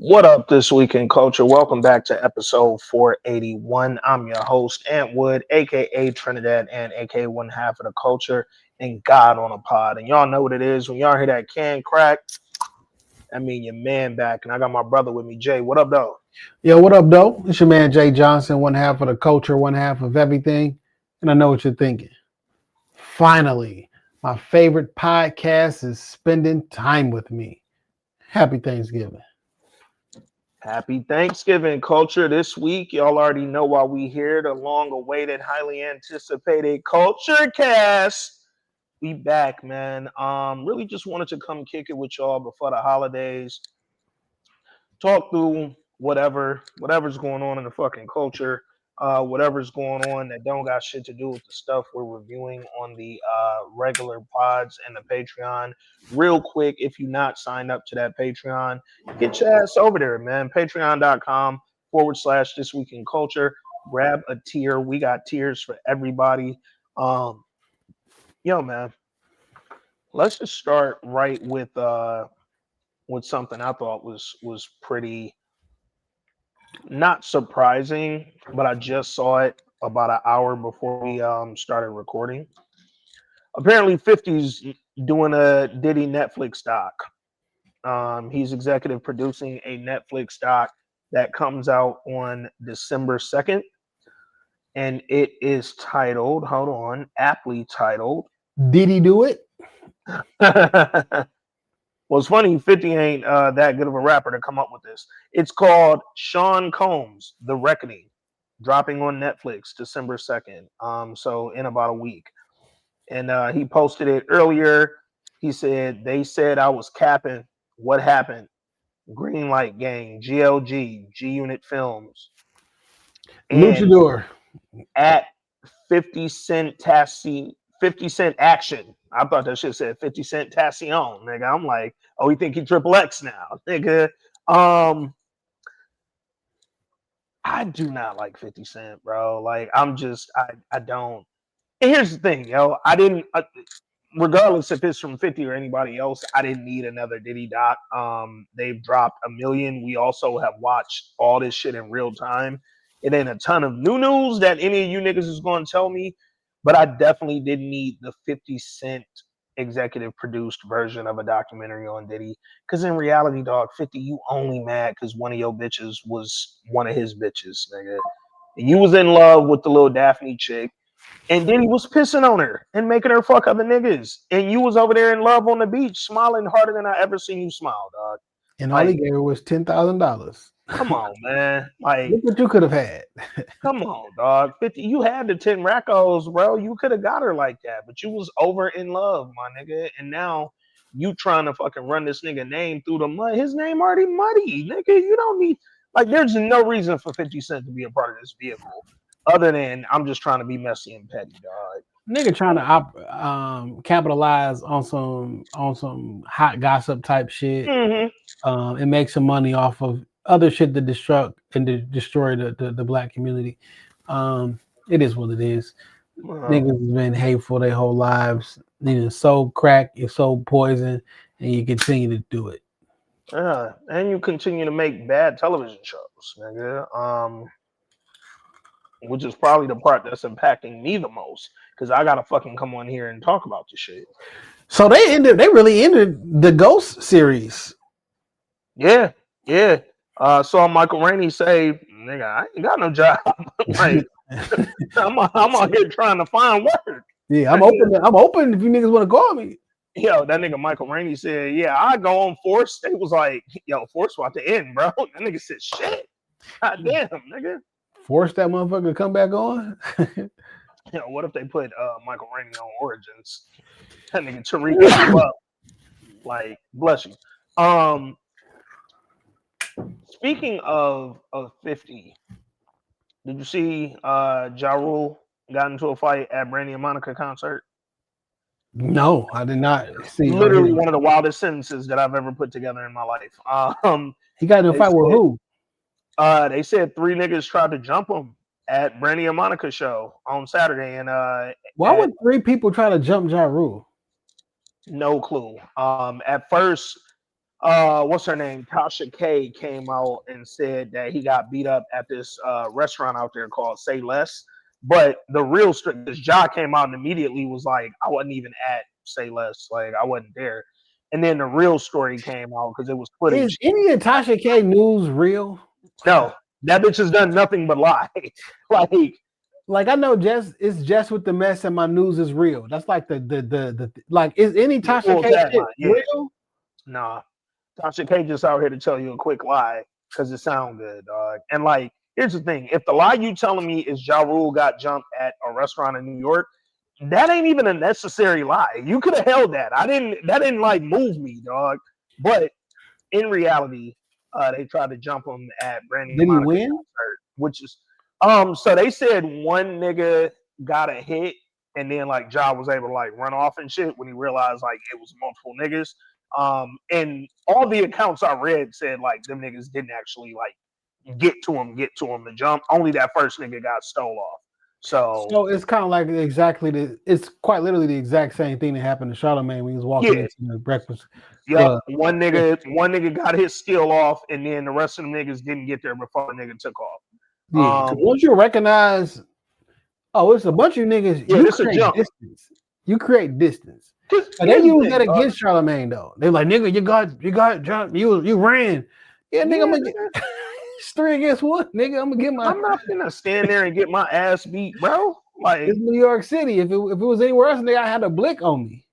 What up, This Week in Culture? Welcome back to episode 481. I'm your host, Ant Wood, aka Trinidad, and aka one half of the culture, and God on a pod. And y'all know what it is. When y'all hear that can crack, I mean your man back. And I got my brother with me, Jay. What up, though? Yo, what up, though? It's your man Jay Johnson, one half of the culture, one half of everything. And I know what you're thinking. Finally, my favorite podcast is spending time with me. Happy Thanksgiving. Happy Thanksgiving, culture. This week, y'all already know why we here. The long-awaited, highly anticipated Culture Cast. We back, man. Really just wanted to come kick it with y'all before the holidays. Talk through whatever's going on in the fucking culture, whatever's going on that don't got shit to do with the stuff we're reviewing on the regular pods and the Patreon. Real quick, if you're not signed up to that Patreon, get your ass over there, man. Patreon.com/, This Week in Culture. Grab a tier. We got tiers for everybody. Um, yo, man. Let's just start right with something I thought was pretty not surprising, but I just saw it about an hour before we started recording. Apparently, 50's doing a Diddy Netflix doc. He's executive producing a Netflix doc that comes out on December 2nd, and it is titled, hold on, aptly titled. Did he do it? Well, it's funny, 50 ain't that good of a rapper to come up with this. It's called Sean Combs, The Reckoning, dropping on Netflix December 2nd. So in about a week. And he posted it earlier. He said, they said I was capping. What happened? Greenlight Gang, GLG, G Unit Films, and Luchador. at 50 Cent Tassie, 50 Cent Action. I thought that shit said 50 Cent Tassion, nigga. I'm like, oh, he think he triple X now, nigga. I do not like 50 Cent, bro. Like, I don't. And here's the thing, yo. I didn't, regardless if it's from 50 or anybody else, I didn't need another Diddy doc. They've dropped a million. We also have watched all this shit in real time. It ain't a ton of new news that any of you niggas is going to tell me, but I definitely didn't need the 50 Cent executive produced version of a documentary on Diddy. Because in reality, dog, 50, you only mad because one of your bitches was one of his bitches, nigga. And you was in love with the little Daphne chick. And then he was pissing on her and making her fuck other niggas. And you was over there in love on the beach, smiling harder than I ever seen you smile, dog. And all he Like, gave her was $10,000. come on, man. Like, Look what you could have had. come on, dog. 50, you had the 10 rackos, bro. You could have got her like that, but you was over in love, my nigga. And now you trying to fucking run this nigga name through the mud. His name already muddy, nigga. You don't need, like, there's no reason for 50 Cent to be a part of this vehicle other than I'm just trying to be messy and petty, dog. Nigga trying to capitalize on some hot gossip type shit. And make some money off of other shit to destroy the black community. It is what it is. Niggas has been hateful their whole lives. You sold crack, you sold poison, and you continue to do it. Yeah, and you continue to make bad television shows, nigga. Which is probably the part that's impacting me the most because I gotta fucking come on here and talk about this shit. So they really ended the Ghost series. Yeah. Saw Michael Rainey say, "Nigga, I ain't got no job. Like, I'm out here trying to find work." Yeah, I'm open. I'm open if you niggas want to call me. Yo, that nigga Michael Rainey said, "Yeah, I go on Force." They was like, "Yo, Force about to end, bro." That nigga said, "Shit, god damn, nigga." Force that motherfucker to come back on. What if they put Michael Rainey on Origins? That nigga Tariq grew up. Like, bless you. Speaking of 50, did you see Ja Rule got into a fight at Brandy and Monica concert? No, I did not see. Literally one of the wildest sentences that I've ever put together in my life. He got into a fight with who? They said 3 niggas tried to jump him at Brandy and Monica show on Saturday, and why would 3 people try to jump Ja Rule? No clue. At first, what's her name? Tasha K came out and said that he got beat up at this restaurant out there called Say Less. But the real story, because Ja came out and immediately was like, I wasn't even at Say Less, like I wasn't there. And then the real story came out because it was Is footage. any of Tasha K news real? No, that bitch has done nothing but lie. Like I know it's just with the mess and my news is real. That's like the like is any Tasha K shit real? Nah. Tasha K just out here to tell you a quick lie because it sounds good, dog. And like, here's the thing: if the lie you telling me is Ja Rule got jumped at a restaurant in New York, that ain't even a necessary lie. You could have held that. That didn't like move me, dog. But in reality, they tried to jump him at Brandy. Did he win? Concert, which is so they said one nigga got a hit, and then like Ja was able to like run off and shit when he realized like it was multiple niggas. And all the accounts I read said like them niggas didn't actually like get to him to jump. Only that first nigga got stole off. So it's kind of like it's quite literally the exact same thing that happened to Charlamagne when he was walking into the breakfast. Yep, one nigga got his skill off, and then the rest of the niggas didn't get there before the nigga took off. Yeah, once you recognize, it's a bunch of niggas. Yeah, you create distance. You create distance. And they use that against Charlamagne though. They're like, nigga, you got jumped. You ran. Yeah, nigga, I'm gonna get it's 3 against 1. Nigga, I'm gonna get my. I'm not gonna stand there and get my ass beat, bro. Like it's New York City. If it was anywhere else, nigga, I had a blick on me.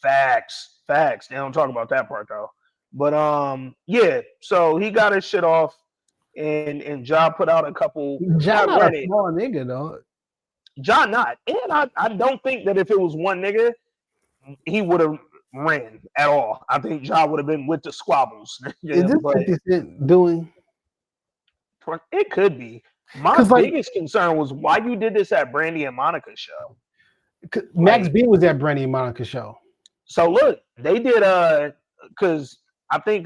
Facts. They don't talk about that part though. But yeah. So he got his shit off, and Ja put out a couple. Ja not a small nigga though. Ja not, and I don't think that if it was one nigga, he would have ran at all. I think Ja would have been with the squabbles. Is this 50 Cent doing? It could be. My biggest concern was why you did this at Brandy and Monica's show. Max B was at Brandy and Monica's show. So look, they did because I think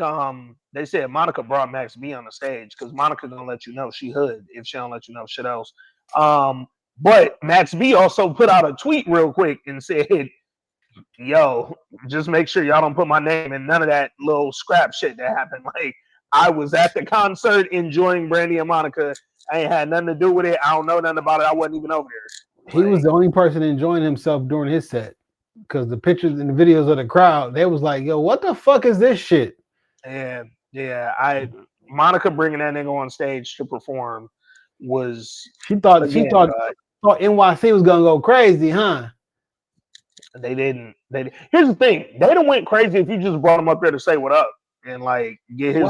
they said Monica brought Max B on the stage because Monica gonna let you know she hood if she don't let you know shit else. But Max B also put out a tweet real quick and said, yo, just make sure y'all don't put my name in none of that little scrap shit that happened. Like, I was at the concert enjoying Brandy and Monica. I ain't had nothing to do with it. I don't know nothing about it. I wasn't even over there. He was the only person enjoying himself during his set because the pictures and the videos of the crowd, they was like, yo, what the fuck is this shit? Yeah. Monica bringing that nigga on stage to perform was she thought NYC was gonna go crazy, huh? They didn't. Here's the thing: they done went crazy if you just brought him up there to say what up and like get his.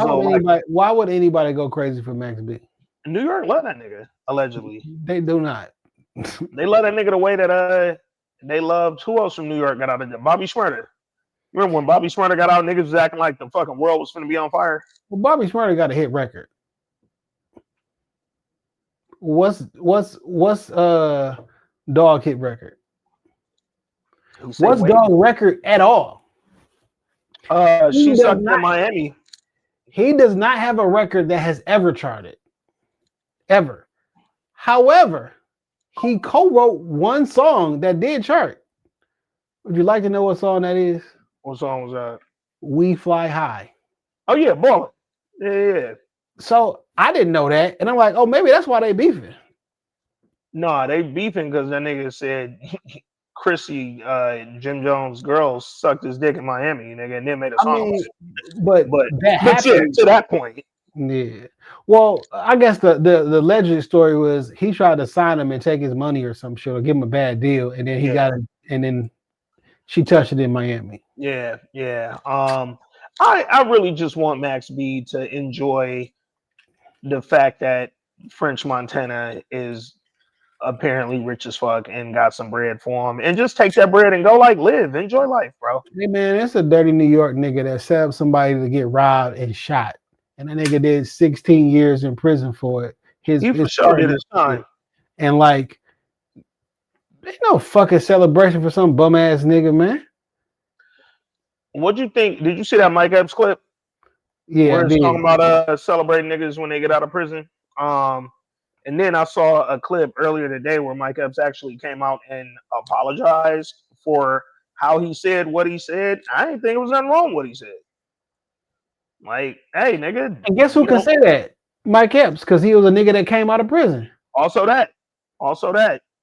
Why would anybody go crazy for Max B? New York love that nigga allegedly. They do not. They love that nigga the way that they loved who else from New York got out of there? Bobby Shmurda. Remember when Bobby Shmurda got out? Niggas was acting like the fucking world was finna be on fire. Well, Bobby Shmurda got a hit record. What's Dog hit record? What's Dog record at all? She sucked in Miami. He does not have a record that has ever charted. Ever. However, he co-wrote one song that did chart. Would you like to know what song that is? What song was that? We Fly High. Oh yeah, Ballin'. Yeah. So I didn't know that, and I'm like, oh, maybe that's why they beefing. No, they beefing because that nigga said Chrissy, Jim Jones' girls sucked his dick in Miami, nigga, and then made a song. But that happened to that point. Yeah. Well, I guess the legend story was he tried to sign him and take his money or some shit or give him a bad deal, and then he got it, and then she touched it in Miami. Yeah. I really just want Max B to enjoy the fact that French Montana is apparently rich as fuck and got some bread for him, and just take that bread and go enjoy life, bro. Hey man, it's a dirty New York nigga that set up somebody to get robbed and shot, and the nigga did 16 years in prison for it. He for sure did his time, and like, ain't no fucking celebration for some bum ass nigga, man. What'd you think? Did you see that Mike Epps clip? Yeah, where it's talking about celebrating niggas when they get out of prison. And then I saw a clip earlier today where Mike Epps actually came out and apologized for how he said what he said. I didn't think it was nothing wrong with what he said. Like, hey, nigga. And guess who can say that? Mike Epps, because he was a nigga that came out of prison. Also that.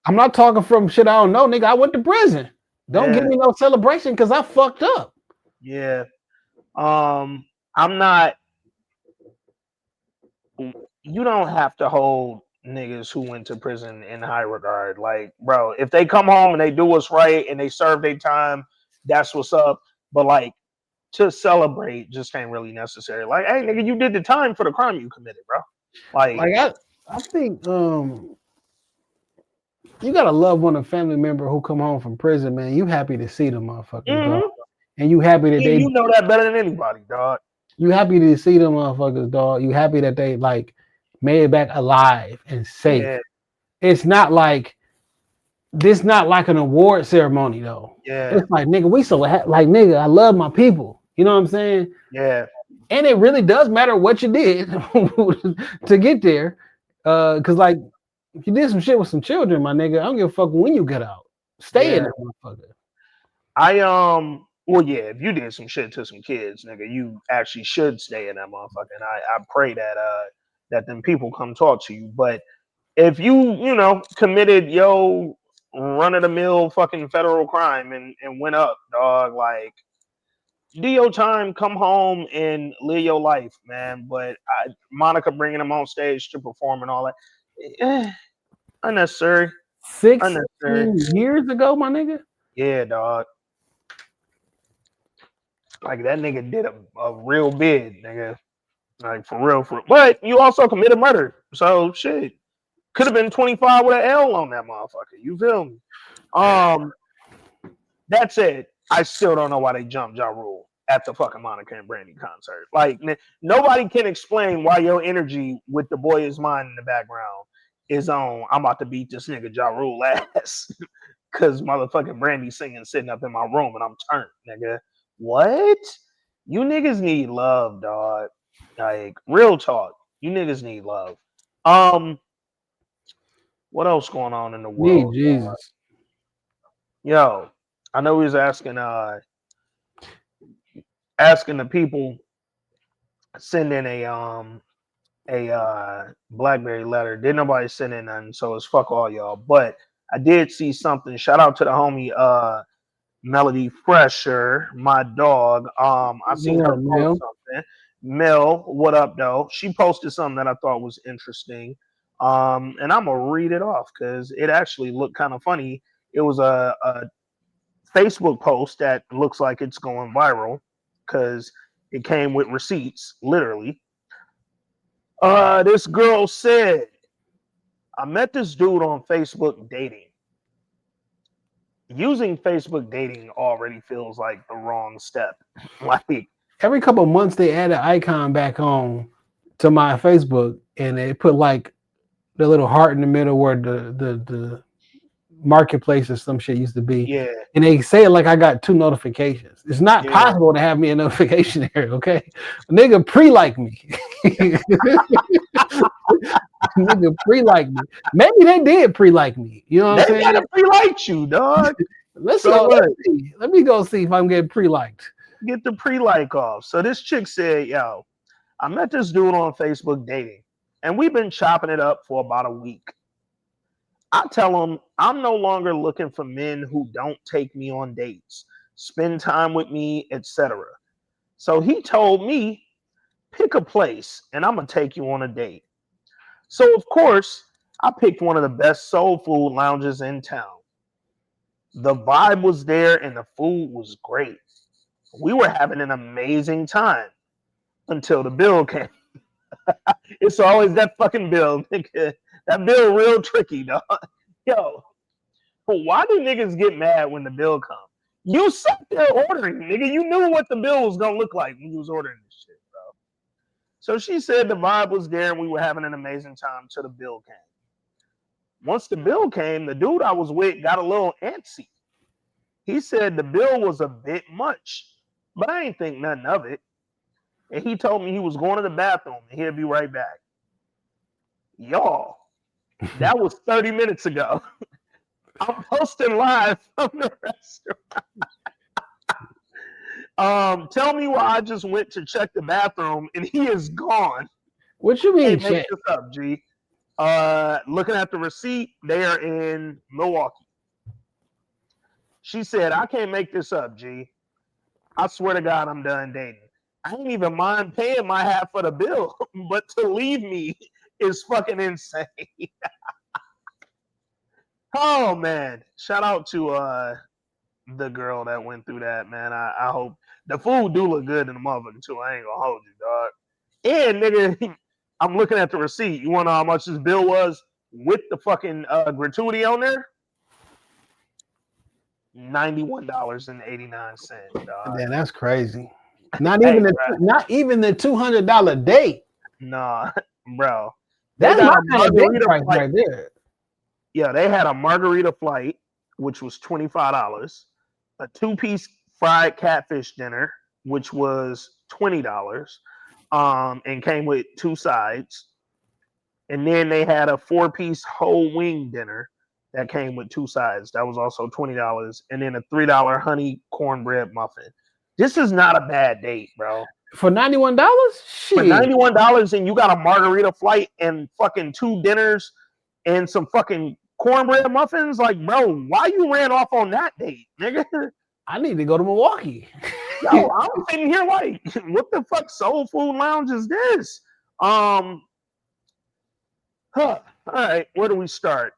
I'm not talking from shit I don't know, nigga. I went to prison. Don't give Yeah. me no celebration because I fucked up. Yeah. I'm not. You don't have to hold niggas who went to prison in high regard. Like, bro, if they come home and they do what's right and they serve their time, that's what's up. But like, to celebrate just ain't really necessary. Like, hey, nigga, you did the time for the crime you committed, bro. Like I think you gotta love one of family member who come home from prison, man. You happy to see them motherfuckers, dog. And you happy that you know that better than anybody, dog. You happy to see them motherfuckers, dog. You happy that they like made it back alive and safe. Yeah. It's not like this. Not like an award ceremony though. Yeah. It's like nigga, we so like nigga. I love my people. You know what I'm saying? Yeah. And it really does matter what you did to get there, because like if you did some shit with some children, my nigga, I don't give a fuck when you get out. Stay in that motherfucker. Well, yeah, if you did some shit to some kids, nigga, you actually should stay in that motherfucker. And I pray that that them people come talk to you. But if you committed run of the mill fucking federal crime and went up, dog, like do your time, come home and live your life, man. But Monica bringing him on stage to perform and all that, unnecessary. 16 years ago, my nigga. Yeah, dog. Like that nigga did a real bid, nigga. Like for real. But you also committed murder. So shit. Could have been 25 with an L on that motherfucker. You feel me? That said, I still don't know why they jumped Ja Rule at the fucking Monica and Brandy concert. Like nobody can explain why your energy with the Boy Is Mine in the background is on. I'm about to beat this nigga Ja Rule ass. Cause motherfucking Brandy singing sitting up in my room and I'm turned, nigga. What? You niggas need love, dog. Like real talk. You niggas need love. What else going on in the world? Jesus. Yo, I know he was asking the people send in a BlackBerry letter. Didn't nobody send in none, so it's fuck all y'all. But I did see something. Shout out to the homie Melody Fresher, my dog. I seen her post something. Mel, what up, though? She posted something that I thought was interesting. And I'm gonna read it off because it actually looked kind of funny. It was a Facebook post that looks like it's going viral because it came with receipts, literally. This girl said, I met this dude on Facebook dating. Using Facebook dating already feels like the wrong step. Like every couple of months they add an icon back on to my Facebook and they put like the little heart in the middle where the marketplace or some shit used to be. Yeah. And they say it like I got 2 notifications. It's not possible to have me a notification there, okay? A nigga pre-like me. Nigga pre-like me. Maybe they did pre-like me. You know what I'm saying? They gotta pre-like you, dog. Let's see. Let me go see if I'm getting pre-liked. Get the pre-like off. So this chick said, yo, I met this dude on Facebook dating, and we've been chopping it up for about a week. I tell him I'm no longer looking for men who don't take me on dates, spend time with me, etc. So he told me, pick a place and I'm going to take you on a date. So, of course, I picked one of the best soul food lounges in town. The vibe was there and the food was great. We were having an amazing time until the bill came. It's always that fucking bill. That bill real tricky, dog. Yo, why do niggas get mad when the bill comes? You sat there ordering, nigga. You knew what the bill was gonna look like when you was ordering this shit, bro. So she said the vibe was there and we were having an amazing time till the bill came. Once the bill came, the dude I was with got a little antsy. He said the bill was a bit much, but I ain't think nothing of it. And he told me he was going to the bathroom and he'll be right back. Y'all, that was 30 minutes ago. I'm posting live from the restaurant. Tell me why I just went to check the bathroom and he is gone. What you Hey, mean, make check? this up, G. Looking at the receipt, they are in Milwaukee. She said, I can't make this up, G. I swear to God, I'm done dating. I ain't even mind paying my half of the bill, but to leave me is fucking insane. Oh man. Shout out to the girl that went through that, man. I hope the food do look good in the motherfucker too. I ain't gonna hold you, dog. And nigga, I'm looking at the receipt. You wanna know how much this bill was with the fucking gratuity on there? $91.89, dog. Damn, that's crazy. Not Hey, even the bro. not even the $200 date. Nah, bro. They That's got my a kind of date margarita price flight. right there. Yeah, they had a margarita flight, which was $25, a two-piece fried catfish dinner, which was $20, and came with two sides. And then they had a four-piece whole wing dinner that came with two sides. That was also $20, and then a $3 honey cornbread muffin. This is not a bad date, bro. For $91? For Shit. $91 and you got a margarita flight and fucking two dinners and some fucking cornbread muffins, like, bro, why you ran off on that date, nigga? I need to go to Milwaukee. Yo, I'm sitting here like, what the fuck soul food lounge is this? All right, where do we start?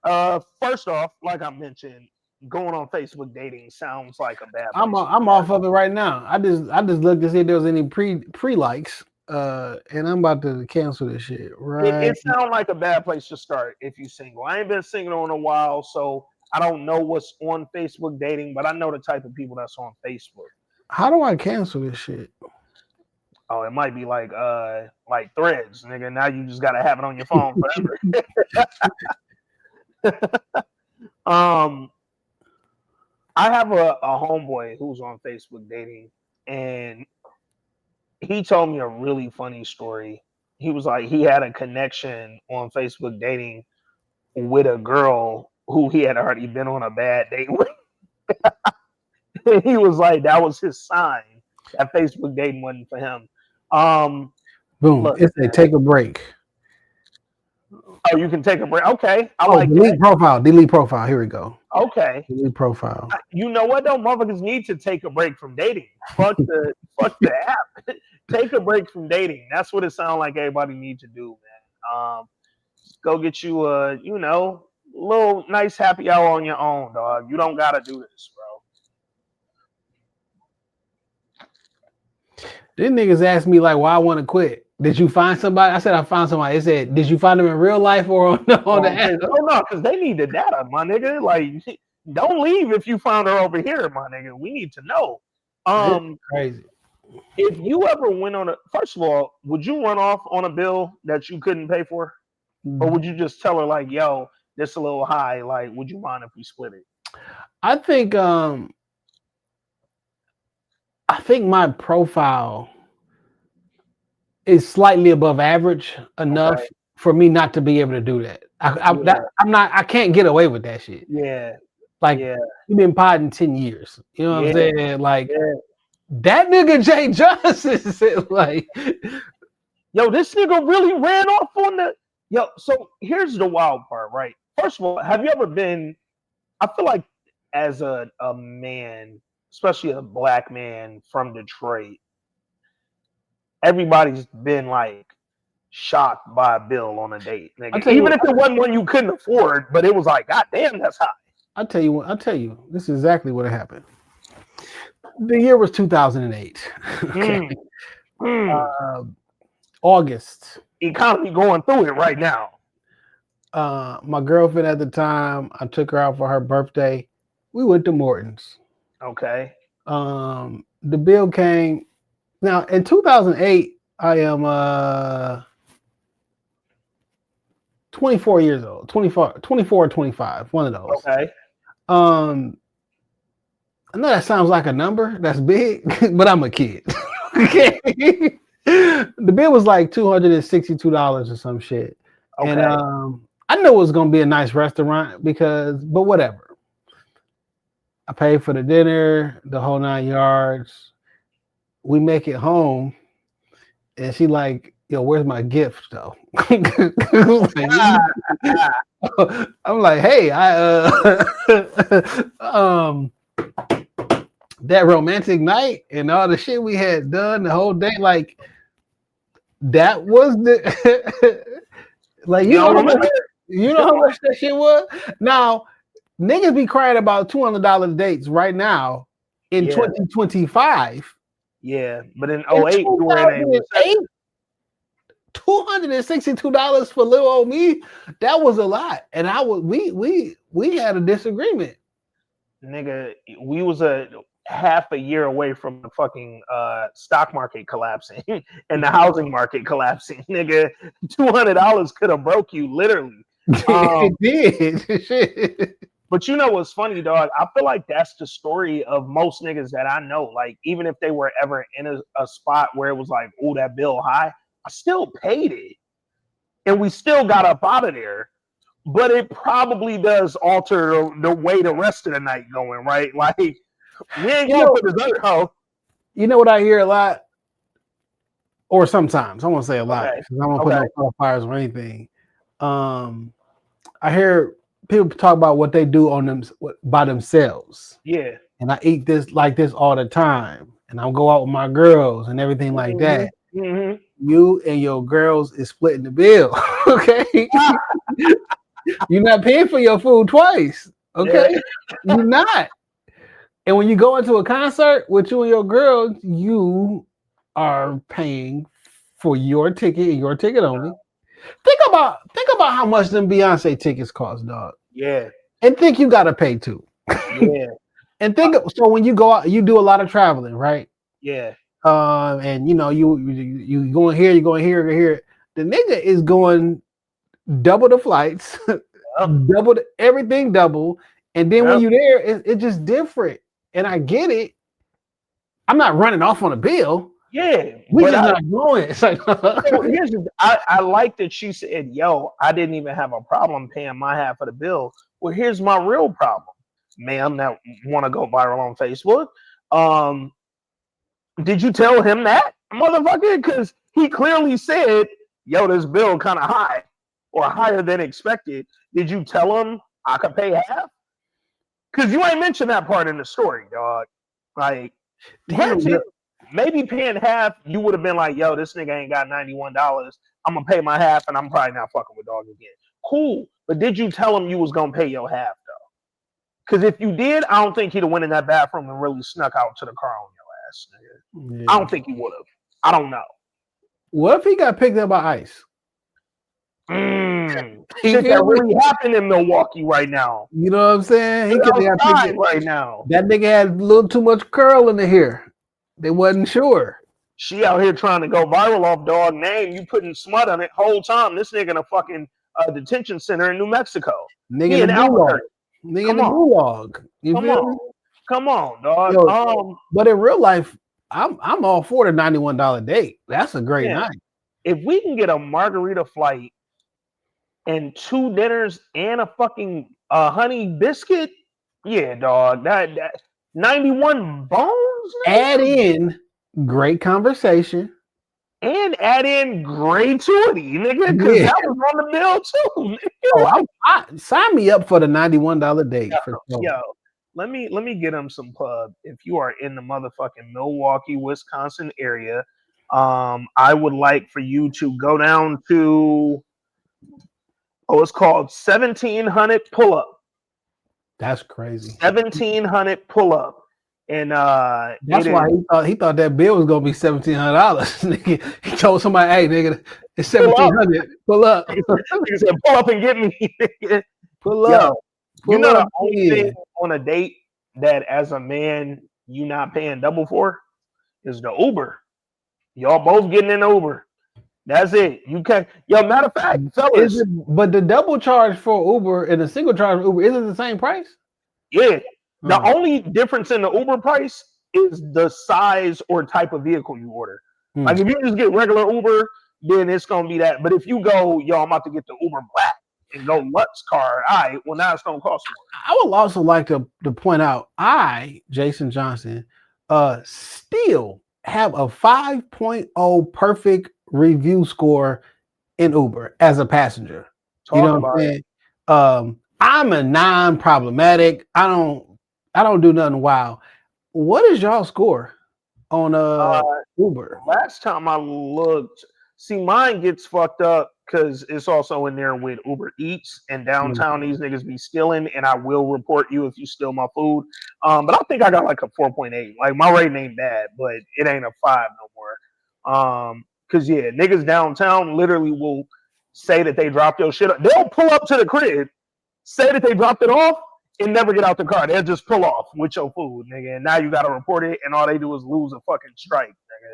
First off, like I mentioned, going on Facebook dating sounds like a bad place. I'm off of it right now. I just looked to see if there was any pre likes. And I'm about to cancel this shit. Right. It sounds like a bad place to start if you single. I ain't been single in a while, so I don't know what's on Facebook dating, but I know the type of people that's on Facebook. How do I cancel this shit? Oh, it might be like Threads, nigga. Now you just gotta have it on your phone forever. I have a homeboy who's on Facebook dating, and he told me a really funny story. He was like, he had a connection on Facebook dating with a girl who he had already been on a bad date with. He was like, that was his sign that Facebook dating wasn't for him. Boom. Look, It's a take a break. Oh, you can take a break. Okay. I like delete that. profile. Delete profile. Here we go. Okay. Delete profile. You know what though? Motherfuckers need to take a break from dating. Fuck the app. Take a break from dating. That's what it sounds like everybody needs to do, man. Go get you a, little nice happy hour on your own, dog. You don't gotta do this, bro. These niggas asked me like why I want to quit. Did you find somebody? I said I found somebody. They said, did you find them in real life or on the app? No, because they need the data, my nigga. Like, don't leave if you found her over here, my nigga. We need to know. Crazy. If you ever went on first of all, would you run off on a bill that you couldn't pay for? Or would you just tell her like, yo, this a little high, like, would you mind if we split it? I think my profile is slightly above average enough for me not to be able to do that. I can't get away with that shit. Yeah. Like you've been podding 10 years. You know what I'm saying? Like that nigga Jay Johnson said like, yo, this nigga really ran off on the so here's the wild part, right? First of all, have you ever been, I feel like as a man, especially a black man from Detroit, everybody's been like shocked by a bill on a date. Nigga. Even if it wasn't one you couldn't afford, but it was like, God damn, that's high. I'll tell you, this is exactly what happened. The year was 2008. Okay. August. Economy going through it right now. My girlfriend at the time, I took her out for her birthday. We went to Morton's. Okay. The bill came. Now in 2008, I am 24 years old, 24 or 25, one of those. Okay. I know that sounds like a number that's big, but I'm a kid. Okay. The bill was like $262 or some shit. Okay. And I knew it was gonna be a nice restaurant but whatever. I paid for the dinner, the whole 9 yards. we make it home, and she like, yo, where's my gift though? Like, I'm like, hey, that romantic night and all the shit we had done the whole day, like that was the like you know how much that shit was. Now niggas be crying about $200 dates right now in 2025. Yeah, but in 08, you were in a $262 for little old me. That was a lot, and we had a disagreement. Nigga, we was a half a year away from the fucking stock market collapsing and the housing market collapsing. Nigga, $200 could have broke you literally. It did. Shit. But you know what's funny, dog? I feel like that's the story of most niggas that I know. Like, even if they were ever in a spot where it was like, oh, that bill high, I still paid it. And we still got up out of there. But it probably does alter the way the rest of the night going, right? Like, we ain't going for dessert, ho. You know what I hear a lot? Or sometimes. I won't say a lot. Because I don't put no qualifiers or anything. I hear people talk about what they do on them by themselves. Yeah. And I eat this like this all the time. And I'll go out with my girls and everything like that. Mm-hmm. You and your girls is splitting the bill. Okay. You're not paying for your food twice. Okay. Yeah. You're not. And when you go into a concert with you and your girls, you are paying for your ticket and your ticket only. Think about how much them Beyonce tickets cost, dog. Yeah. And think you gotta pay too. Yeah. And think so when you go out, you do a lot of traveling, right? Yeah. And you know, you going here, you're going here. The nigga is going double the flights, double everything double. And then when you're there, it's just different. And I get it. I'm not running off on a bill. Yeah, we just not going. It's like, I like that she said, yo, I didn't even have a problem paying my half of the bill. Well, here's my real problem, ma'am, that want to go viral on Facebook. Did you tell him that, motherfucker? Because he clearly said, yo, this bill kind of high or higher than expected. Did you tell him I could pay half? Because you ain't mentioned that part in the story, dog. Like, maybe paying half, you would have been like, yo, this nigga ain't got $91. I'm going to pay my half, and I'm probably not fucking with dog again. Cool. But did you tell him you was going to pay your half, though? Because if you did, I don't think he'd have went in that bathroom and really snuck out to the car on your ass, nigga. Yeah. I don't think he would have. I don't know. What if he got picked up by ICE? Shit that really happened in Milwaukee right now. You know what I'm saying? He could have got picked up right now. That nigga had a little too much curl in the hair. They wasn't sure. She out here trying to go viral off dog name. You putting smut on it whole time. This nigga in a fucking detention center in New Mexico. Nigga in the gulag. Nigga in the gulag. Come on, dog. Yo, but in real life, I'm all for the $91 date. That's a great night. If we can get a margarita flight and 2 dinners and a fucking honey biscuit, yeah, dog. That 91 bones. Add in great conversation and add in gratuity, nigga, because that was on the bill too. Nigga. Oh, sign me up for the $91 date. Yo, let me get him some pub. If you are in the motherfucking Milwaukee, Wisconsin area, I would like for you to go down to it's called 1700 Pull Up. That's crazy. 1700 Pull Up. And that's why he thought that bill was gonna be $1,700. He told somebody, "Hey, nigga, it's 1,700. Pull up." He said, "Pull up and get me." Pull up. You know the only thing on a date that, as a man, you not paying double for is the Uber. Y'all both getting in Uber. That's it. You can't. Yo, matter of fact, fellas. But the double charge for Uber and the single charge for Uber isn't the same price? Yeah. The only difference in the Uber price is the size or type of vehicle you order. Like if you just get regular Uber, then it's gonna be that. But if you go, yo, I'm about to get the Uber Black and go Lutz car, all right, well now it's gonna cost more. I would also like to point out, Jason Johnson, steal have a 5.0 perfect review score in Uber as a passenger. You know what I'm saying? I'm a non-problematic. I don't do nothing wild. What is y'all score on Uber? Last time I looked, see, mine gets fucked up because it's also in there with Uber Eats and downtown. These niggas be stealing, and I will report you if you steal my food. But I think I got like a 4.8. Like my rating ain't bad, but it ain't a 5 no more. Cause yeah, niggas downtown literally will say that they dropped your shit. They'll pull up to the crib, say that they dropped it off, and never get out the car. They'll just pull off with your food, nigga. And now you gotta report it, and all they do is lose a fucking stripe,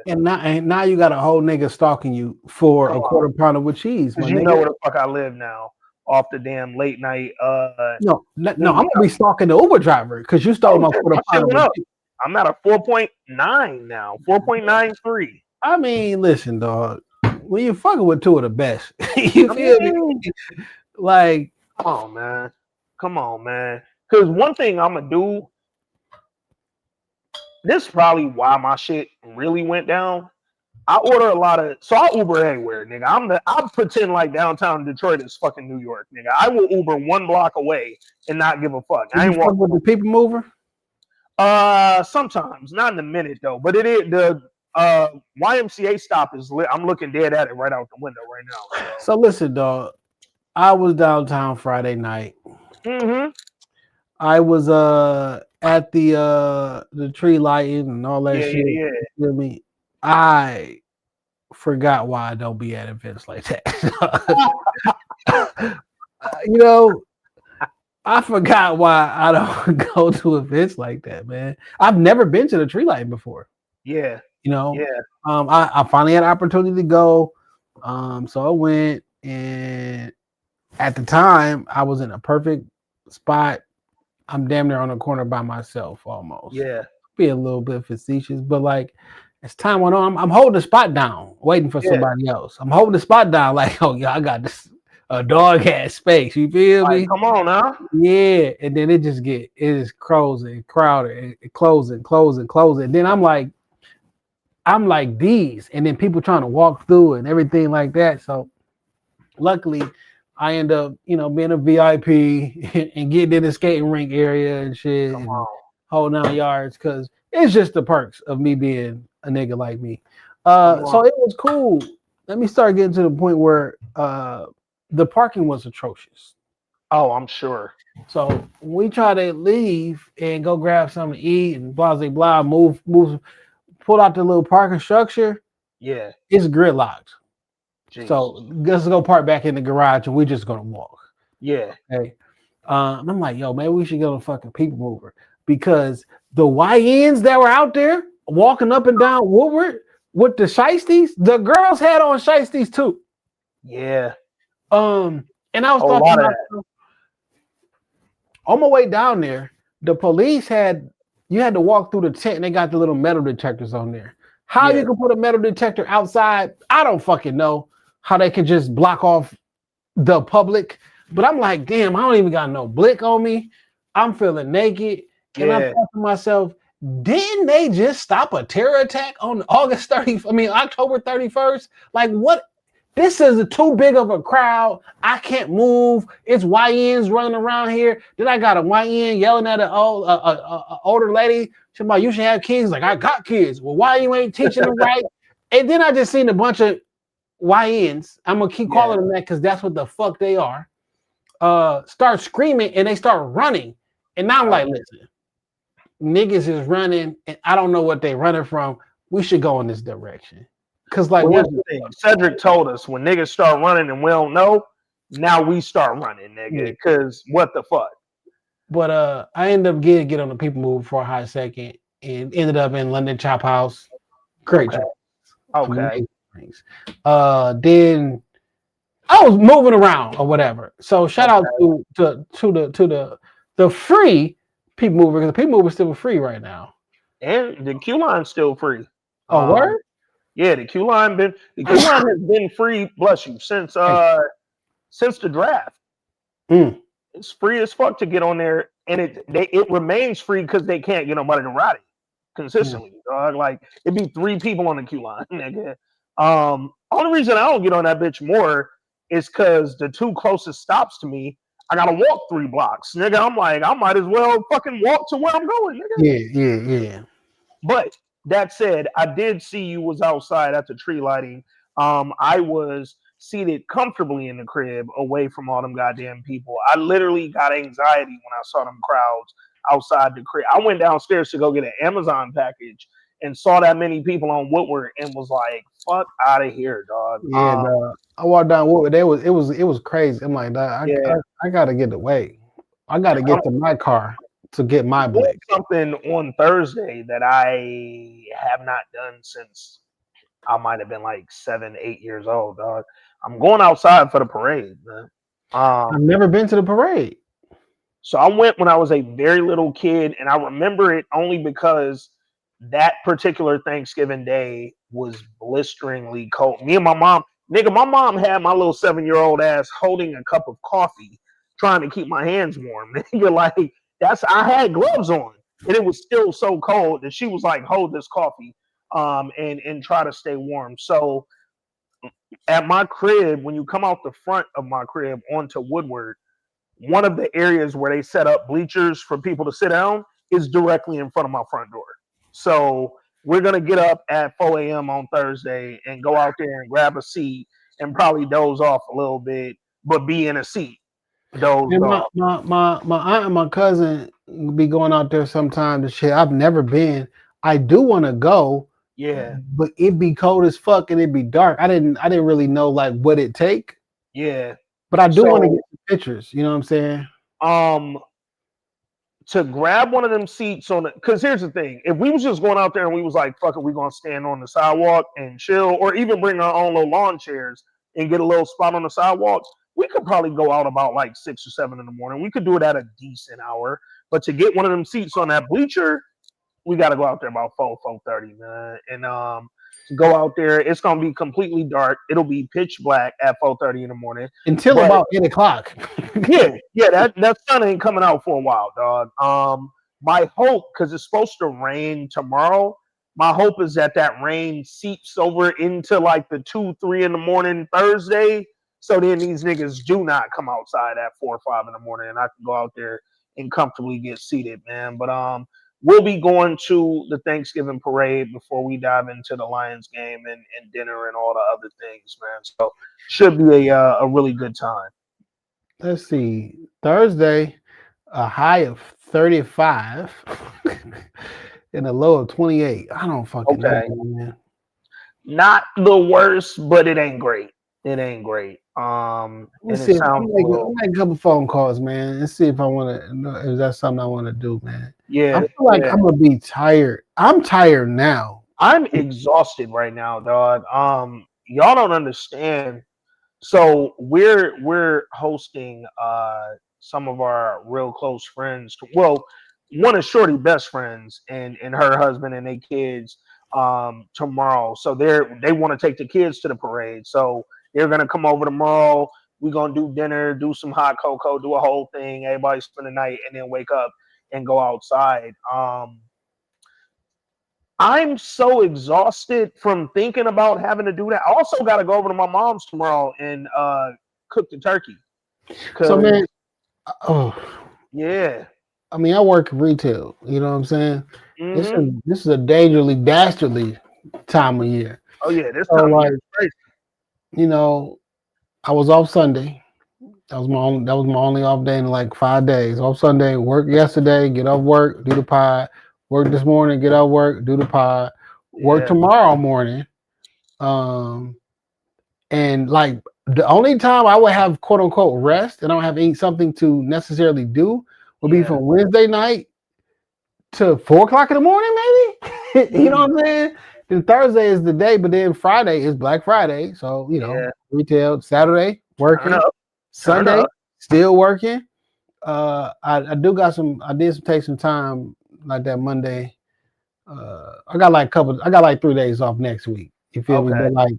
nigga. And now you got a whole nigga stalking you for a quarter pounder with cheese. Because you know where the fuck I live now, off the damn late night. No, I'm gonna be stalking the Uber driver because you stole my quarter pounder with cheese. I'm at a 4.9 now, 4.93. I mean, listen, dog. When you're fucking with two of the best, you feel me? Like, come on, man. Because one thing I'm gonna do. This is probably why my shit really went down. I order a lot of, so I Uber everywhere, nigga. I pretend like downtown Detroit is fucking New York, nigga. I will Uber 1 block away and not give a fuck. I ain't walking with the people mover. Sometimes, not in a minute though. But it is the YMCA stop is lit. I'm looking dead at it right out the window right now. So listen, dog. I was downtown Friday night. Mm-hmm. I was at the tree lighting and all that shit. Yeah. You feel me? I forgot why I don't be at events like that. You know, I forgot why I don't go to events like that, man. I've never been to the tree lighting before. Yeah. You know, yeah. I finally had an opportunity to go. So I went, and at the time I was in a perfect spot. I'm damn near on the corner by myself almost. Yeah. Be a little bit facetious, but like as time went on, I'm holding the spot down, waiting for somebody else. I'm holding the spot down, like, oh yeah, I got this a dog ass space. You feel me? Come on now. Yeah, and then it is closing, crowded, closing. And then I'm like these, and then people trying to walk through and everything like that. So luckily I end up, being a VIP and getting in the skating rink area and shit and holding out yards because it's just the perks of me being a nigga like me. So it was cool. Let me start getting to the point where the parking was atrocious. Oh, I'm sure. So we try to leave and go grab something to eat and blah, blah, blah, move, pull out the little parking structure. Yeah. It's gridlocked. Jeez. So let's go park back in the garage and we're just gonna walk. Yeah. Okay. I'm like, yo, maybe we should go to fucking people mover because the YNs that were out there walking up and down Woodward with the shiesties, the girls had on shiesties too. Yeah. And I was talking about on my way down there, the police you had to walk through the tent and they got the little metal detectors on there. How you can put a metal detector outside, I don't fucking know. How they can just block off the public. But I'm like, damn, I don't even got no blick on me. I'm feeling naked. And I'm thinking to myself, didn't they just stop a terror attack on October 31st? Like what? This is too big of a crowd. I can't move. It's YNs running around here. Then I got a YN yelling at an older lady. She's like, you should have kids. Like, I got kids. Well, why you ain't teaching them right? And then I just seen a bunch of YNs, I'm gonna keep calling them that because that's what the fuck they are. Start screaming and they start running, and now I'm like, listen, niggas is running, and I don't know what they running from. We should go in this direction, cause like Cedric told us when niggas start running and we don't know, now we start running, nigga. Cause what the fuck? But I ended up get on the people move for a hot second and ended up in London Chop House. Great job. Okay. Then I was moving around or whatever. So shout out to the free people mover because the people mover is still free right now. And the Q line's still free. Oh, word? Yeah, the Q line has been free, bless you, since the draft. It's free as fuck to get on there, and it remains free because they can't get nobody to ride it. consistently, dog. Like it'd be 3 people on the queue line, nigga. Only reason I don't get on that bitch more is because the 2 closest stops to me, I gotta walk 3 blocks, nigga. I'm like, I might as well fucking walk to where I'm going, nigga. Yeah. But that said, I did see you was outside at the tree lighting. I was seated comfortably in the crib away from all them goddamn people. I literally got anxiety when I saw them crowds outside the crib. I went downstairs to go get an Amazon package and saw that many people on Woodward and was like, fuck out of here, dog. Yeah, dog. I walked down Woodward. It was crazy. I'm like, dog, Yeah. I gotta get away. I gotta get to my car to get my blick. Something on Thursday that I have not done since I might have been like 7, 8 years old, dog. I'm going outside for the parade, man. I've never been to the parade. So I went when I was a very little kid, and I remember it only because that particular Thanksgiving day was blisteringly cold. Me and my mom, nigga, my mom had my little 7-year-old ass holding a cup of coffee, trying to keep my hands warm. Nigga, like I had gloves on, and it was still so cold that she was like, "Hold this coffee, and try to stay warm." So at my crib, when you come out the front of my crib onto Woodward, one of the areas where they set up bleachers for people to sit down is directly in front of my front door. So we're gonna get up at 4 a.m. on Thursday and go out there and grab a seat and probably doze off a little bit, but be in a seat. Doze off. My aunt and my cousin be going out there sometimes and shit. I've never been. I do want to go. Yeah. But it'd be cold as fuck and it'd be dark. I didn't really know like what it take. Yeah. But I do want to get pictures, you know what I'm saying? To grab one of them seats on it, because here's the thing: if we was just going out there and we was like, "Fuck it, we gonna stand on the sidewalk and chill," or even bring our own little lawn chairs and get a little spot on the sidewalk, we could probably go out about like 6 or 7 in the morning. We could do it at a decent hour. But to get one of them seats on that bleacher, we got to go out there about 4:30, man. And to go out there, it's gonna be completely dark. It'll be pitch black at 4:30 in the morning until about 8 o'clock. yeah, that sun ain't coming out for a while, dog. My hope, because it's supposed to rain tomorrow, my hope is that rain seeps over into like the 2, 3 in the morning Thursday, so then these niggas do not come outside at 4 or 5 in the morning, and I can go out there and comfortably get seated, man. But we'll be going to the Thanksgiving parade before we dive into the Lions game and dinner and all the other things, man. So should be a really good time. Let's see. Thursday, a high of 35 and a low of 28. I don't fucking know, man. Not the worst, but it ain't great. It ain't great. Let's see. I'll make a couple phone calls, man, and see if I want to. If that's something I want to do, man. Yeah, I feel like I'm gonna be tired. I'm tired now. I'm exhausted right now, dog. Y'all don't understand. So we're hosting some of our real close friends. Well, one of Shorty best friends and her husband and their kids tomorrow. So they want to take the kids to the parade. So they're gonna come over tomorrow. We're gonna do dinner, do some hot cocoa, do a whole thing. Everybody spend the night and then wake up and go outside. I'm so exhausted from thinking about having to do that. I also got to go over to my mom's tomorrow and cook the turkey. So, man, yeah. I mean, I work retail. You know what I'm saying? Mm-hmm. This is a dangerously dastardly time of year. Oh yeah, this time of year is crazy. You know, I was off Sunday. That was my only off day in like 5 days. Off Sunday, work yesterday, get off work, do the pod. Work this morning, get out work, do the pod. Work tomorrow morning. And like the only time I would have quote unquote rest and I don't have something to necessarily do would be from Wednesday night to 4 o'clock in the morning, maybe. You know what I'm saying? Then Thursday is the day, but then Friday is Black Friday. So, you know, retail, Saturday, working, Sunday, still working. I did take some time like that Monday. I got like 3 days off next week. You feel me? But like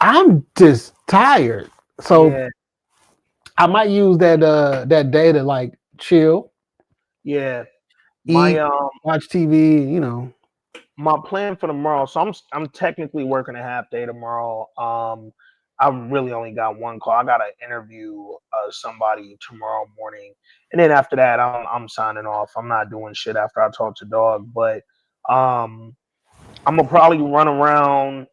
I'm just tired. So I might use that day to like chill. Yeah. Eat, watch TV, you know. my plan for tomorrow. So I'm technically working a half day tomorrow. I really only got one call. I got to interview somebody tomorrow morning, and then after that, I'm signing off. I'm not doing shit after I talk to dog, but um, I'm gonna probably run around,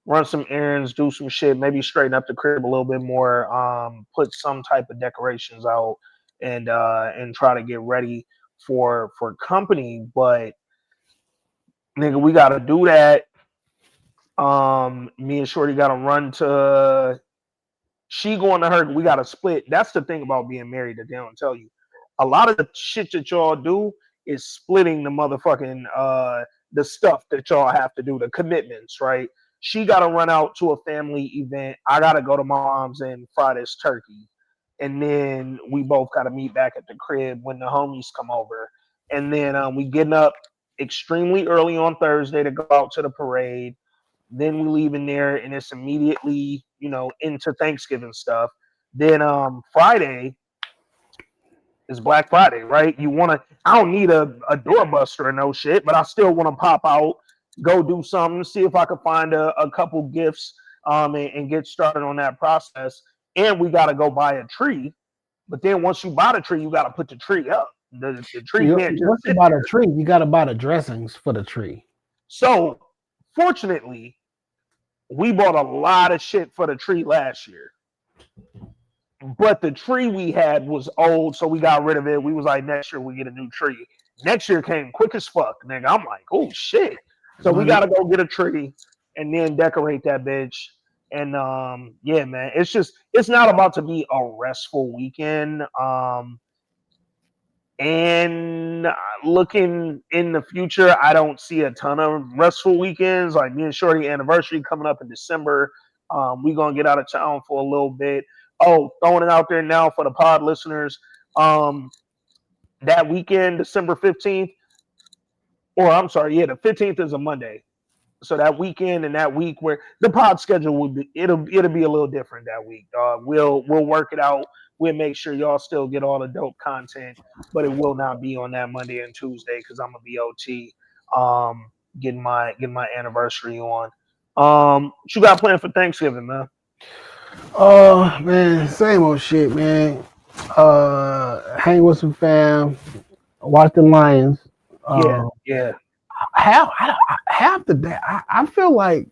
run some errands, do some shit, maybe straighten up the crib a little bit more, put some type of decorations out, and try to get ready for company. But nigga, we gotta do that. Me and Shorty gotta run to she going to her. We gotta split. That's the thing about being married that they don't tell you. A lot of the shit that y'all do is splitting the motherfucking the stuff that y'all have to do, the commitments, right? She gotta run out to a family event. I gotta go to my mom's and fry this turkey. And then we both gotta meet back at the crib when the homies come over. And then we getting up extremely early on Thursday to go out to the parade. Then we leave in there, and it's immediately, into Thanksgiving stuff. Then Friday is Black Friday, right? I don't need a doorbuster or no shit, but I still want to pop out, go do something, see if I can find a couple gifts, and get started on that process. And we got to go buy a tree. But then once you buy the tree, you got to put the tree up. The tree can't just Once you sit buy there. the tree, you got to buy the dressings for the tree. So fortunately, we bought a lot of shit for the tree last year. But the tree we had was old, so we got rid of it. We was like, next year we get a new tree. Next year came quick as fuck, nigga. I'm like, oh shit. So we gotta go get a tree and then decorate that bitch. And yeah, man, it's not about to be a restful weekend. And looking in the future, I don't see a ton of restful weekends. Like me and Shorty anniversary coming up in December. We gonna get out of town for a little bit. Oh, throwing it out there now for the pod listeners. That weekend, December 15th, or I'm sorry, yeah, the 15th is a Monday. So that weekend and that week where the pod schedule will be, it'll be a little different that week. We'll work it out. We'll make sure y'all still get all the dope content, but it will not be on that Monday and Tuesday because I'm gonna be OT, getting my anniversary on. What you got planned for Thanksgiving, man? Oh man, same old shit, man. Hang with some fam, watch the Lions. Yeah, yeah, Half the day, I feel like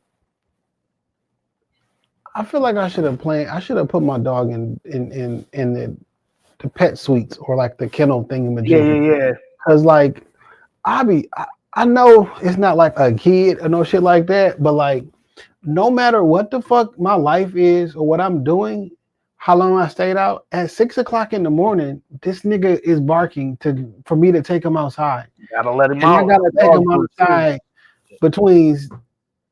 I should have planned. I should have put my dog in the pet suites or like the kennel thingamajig. yeah. Cause like I know it's not like a kid or no shit like that, but like no matter what the fuck my life is or what I'm doing, how long I stayed out, at 6 o'clock in the morning, this nigga is barking for me to take him outside. Gotta let him And I out. gotta take him outside between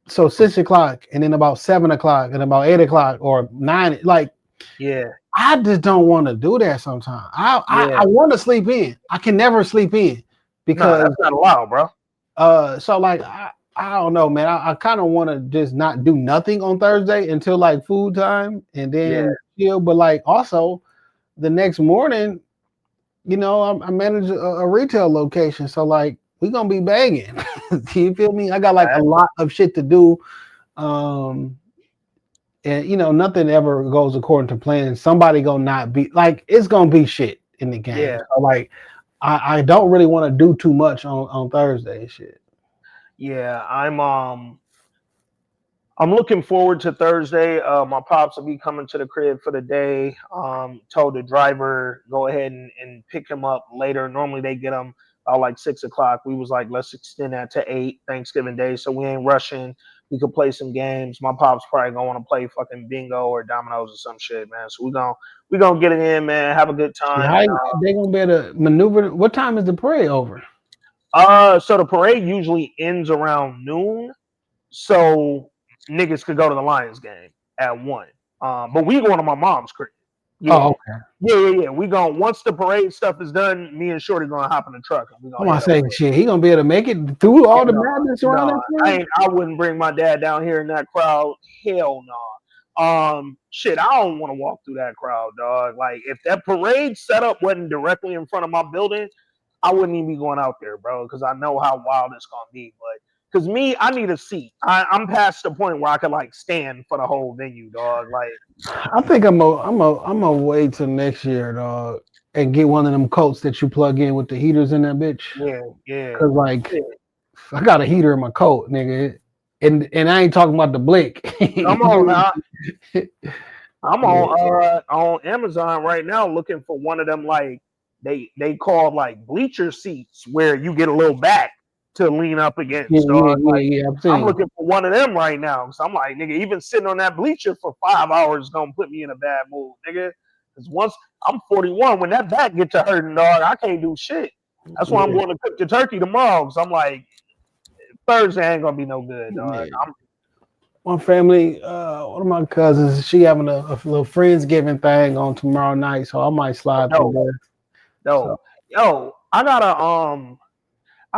6 o'clock and then about 7 o'clock and about 8 o'clock or 9. Like, yeah, I just don't want to do that sometimes. I want to sleep in. I can never sleep in because that's not allowed, bro. so like I don't know, man. I kind of want to just not do nothing on Thursday until like food time and then chill. But like also the next morning, I manage a retail location, so like we gonna be banging. You feel me? I got like a lot of shit to do. And nothing ever goes according to plan. Somebody gonna not be like it's gonna be shit in the game. Yeah. So like I don't really want to do too much on Thursday and shit. Yeah, I'm looking forward to Thursday. My pops will be coming to the crib for the day. Told the driver go ahead and pick him up later. Normally they get him about like 6 o'clock. We was like, let's extend that to 8 Thanksgiving Day, so we ain't rushing. We could play some games. My pops probably gonna want to play fucking bingo or dominoes or some shit, man. So we gonna get it in, man. Have a good time. They gonna be able to maneuver? What time is the parade over? So the parade usually ends around noon. So niggas could go to the Lions game at 1. But we going to my mom's crib. Yeah. Oh, okay. Yeah. We going once the parade stuff is done, me and Shorty gonna hop in the truck and we gonna. I'm gonna say shit. He gonna be able to make it through all the madness around that. I wouldn't bring my dad down here in that crowd. Hell no. Shit, I don't want to walk through that crowd, dog. Like if that parade setup wasn't directly in front of my building, I wouldn't even be going out there, bro, because I know how wild it's gonna be. But Cause me, I need a seat. I'm past the point where I could like stand for the whole venue, dog. Like, I think I'm a wait till next year, dog, and get one of them coats that you plug in with the heaters in that bitch. yeah. Cause like I got a heater in my coat, nigga, and I ain't talking about the blick. Come on now. I'm on Amazon right now looking for one of them, like they call like bleacher seats where you get a little back to lean up against. I'm looking for one of them right now. So I'm like, nigga, even sitting on that bleacher for 5 hours is gonna put me in a bad mood, nigga. Because once I'm 41, when that back gets to hurting, dog, I can't do shit. That's why I'm going to cook the turkey tomorrow. Because I'm like, Thursday ain't gonna be no good, dog. My family, one of my cousins, she having a little Friendsgiving thing on tomorrow night, so I might slide through there. Yo, I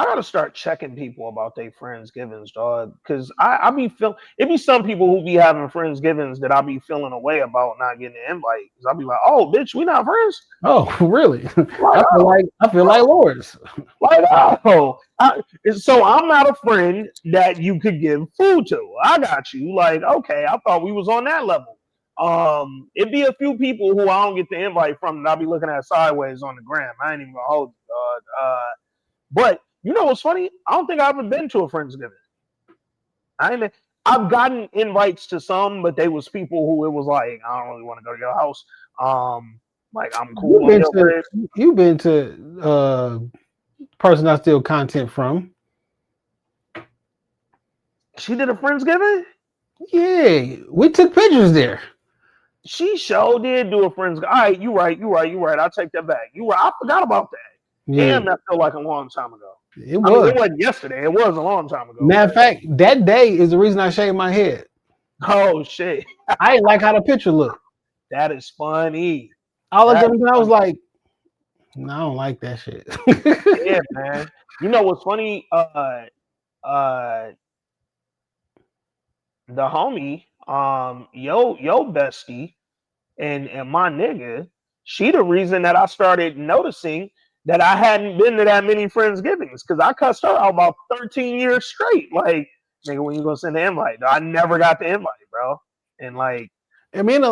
gotta start checking people about their Friendsgivings, dog. Cause I be feeling it be some people who be having Friendsgivings that I be feeling a way about not getting an invite. Cause I be like, oh bitch, we not friends. Oh, really? I feel like Lords. Like, so I'm not a friend that you could give food to. I got you. Like, okay, I thought we was on that level. It'd be a few people who I don't get the invite from that I'll be looking at sideways on the gram. I ain't even gonna hold you, dog. But you know what's funny? I don't think I've ever been to a Friendsgiving. I've gotten invites to some, but they was people who it was like, I don't really want to go to your house. Like I'm cool. You've been to person I steal content from. She did a Friendsgiving? Yeah, we took pictures there. She sure did do a Friendsgiving. All right, you right. I'll take that back. You right. I forgot about that. Yeah. Damn, that felt like a long time ago. It wasn't yesterday. It was a long time ago. Matter of fact, that day is the reason I shaved my head. Oh shit! I didn't like how the picture looked. That is funny. I looked at him and I was like, no, I don't like that shit. Yeah, man. You know what's funny? The homie, yo bestie, and my nigga, she the reason that I started noticing that I hadn't been to that many Friendsgivings, because I cussed her out about 13 years straight. Like, nigga, when you gonna send the invite? I never got the invite, bro. And like, and me and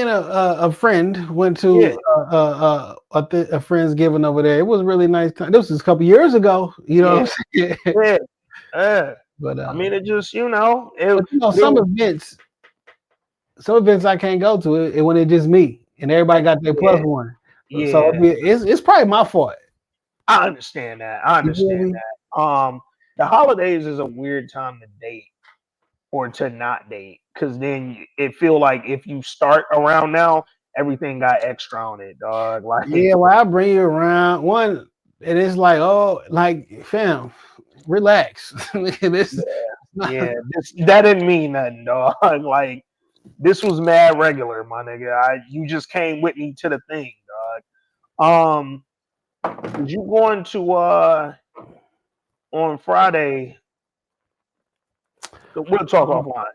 a friend went to a Friendsgiving over there. It was a really nice time. This was a couple years ago, you know. What I'm saying? Yeah. But I mean, it just some events I can't go to it when it's just me and everybody got their plus one. Yeah. So it's probably my fault. I understand that. The holidays is a weird time to date or to not date, because then it feel like if you start around now, everything got extra on it, dog. Like, yeah, well, I bring you around one, and it's like, oh, like, fam, relax. That didn't mean nothing, dog. Like, this was mad regular, my nigga. You just came with me to the thing, dog. You going to on Friday? We'll talk offline.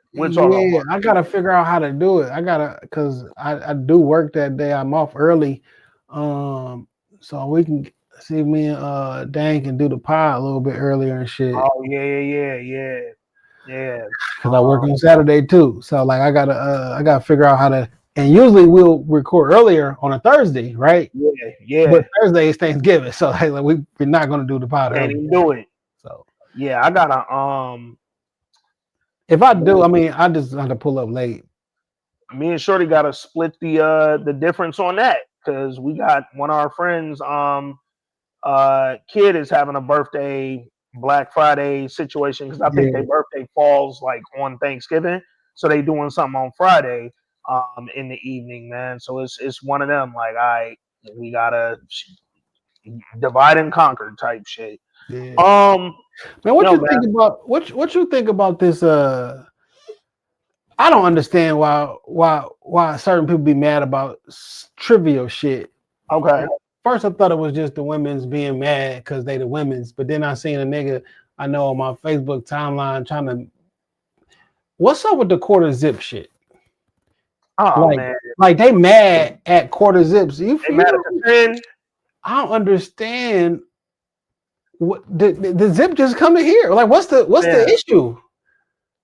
I gotta figure out how to do it. Because I do work that day. I'm off early, so we can see me and Dan can do the pod a little bit earlier and shit. Oh yeah. Because I work on Saturday too, so like I gotta figure out how to. And usually we'll record earlier on a Thursday, right? Yeah. But Thursday is Thanksgiving, so hey, like, we're not gonna do the pod. Can't even do it. So yeah, I gotta If I do, I mean, I just have to pull up late. Me and Shorty gotta split the difference on that, because we got one of our friends kid is having a birthday Black Friday situation, because I think their birthday falls like on Thanksgiving, so they doing something on Friday. In the evening, man. So it's one of them. Like, we gotta divide and conquer type shit. Yeah. Man, what you think about this? I don't understand why certain people be mad about trivial shit. Okay. First, I thought it was just the women's being mad because they the women's, but then I seen a nigga I know on my Facebook timeline trying to. What's up with the quarter zip shit? Oh, man. Like they mad at quarter zips. You feel mad at the trend? I don't understand What the zip just coming here? Like, what's the issue?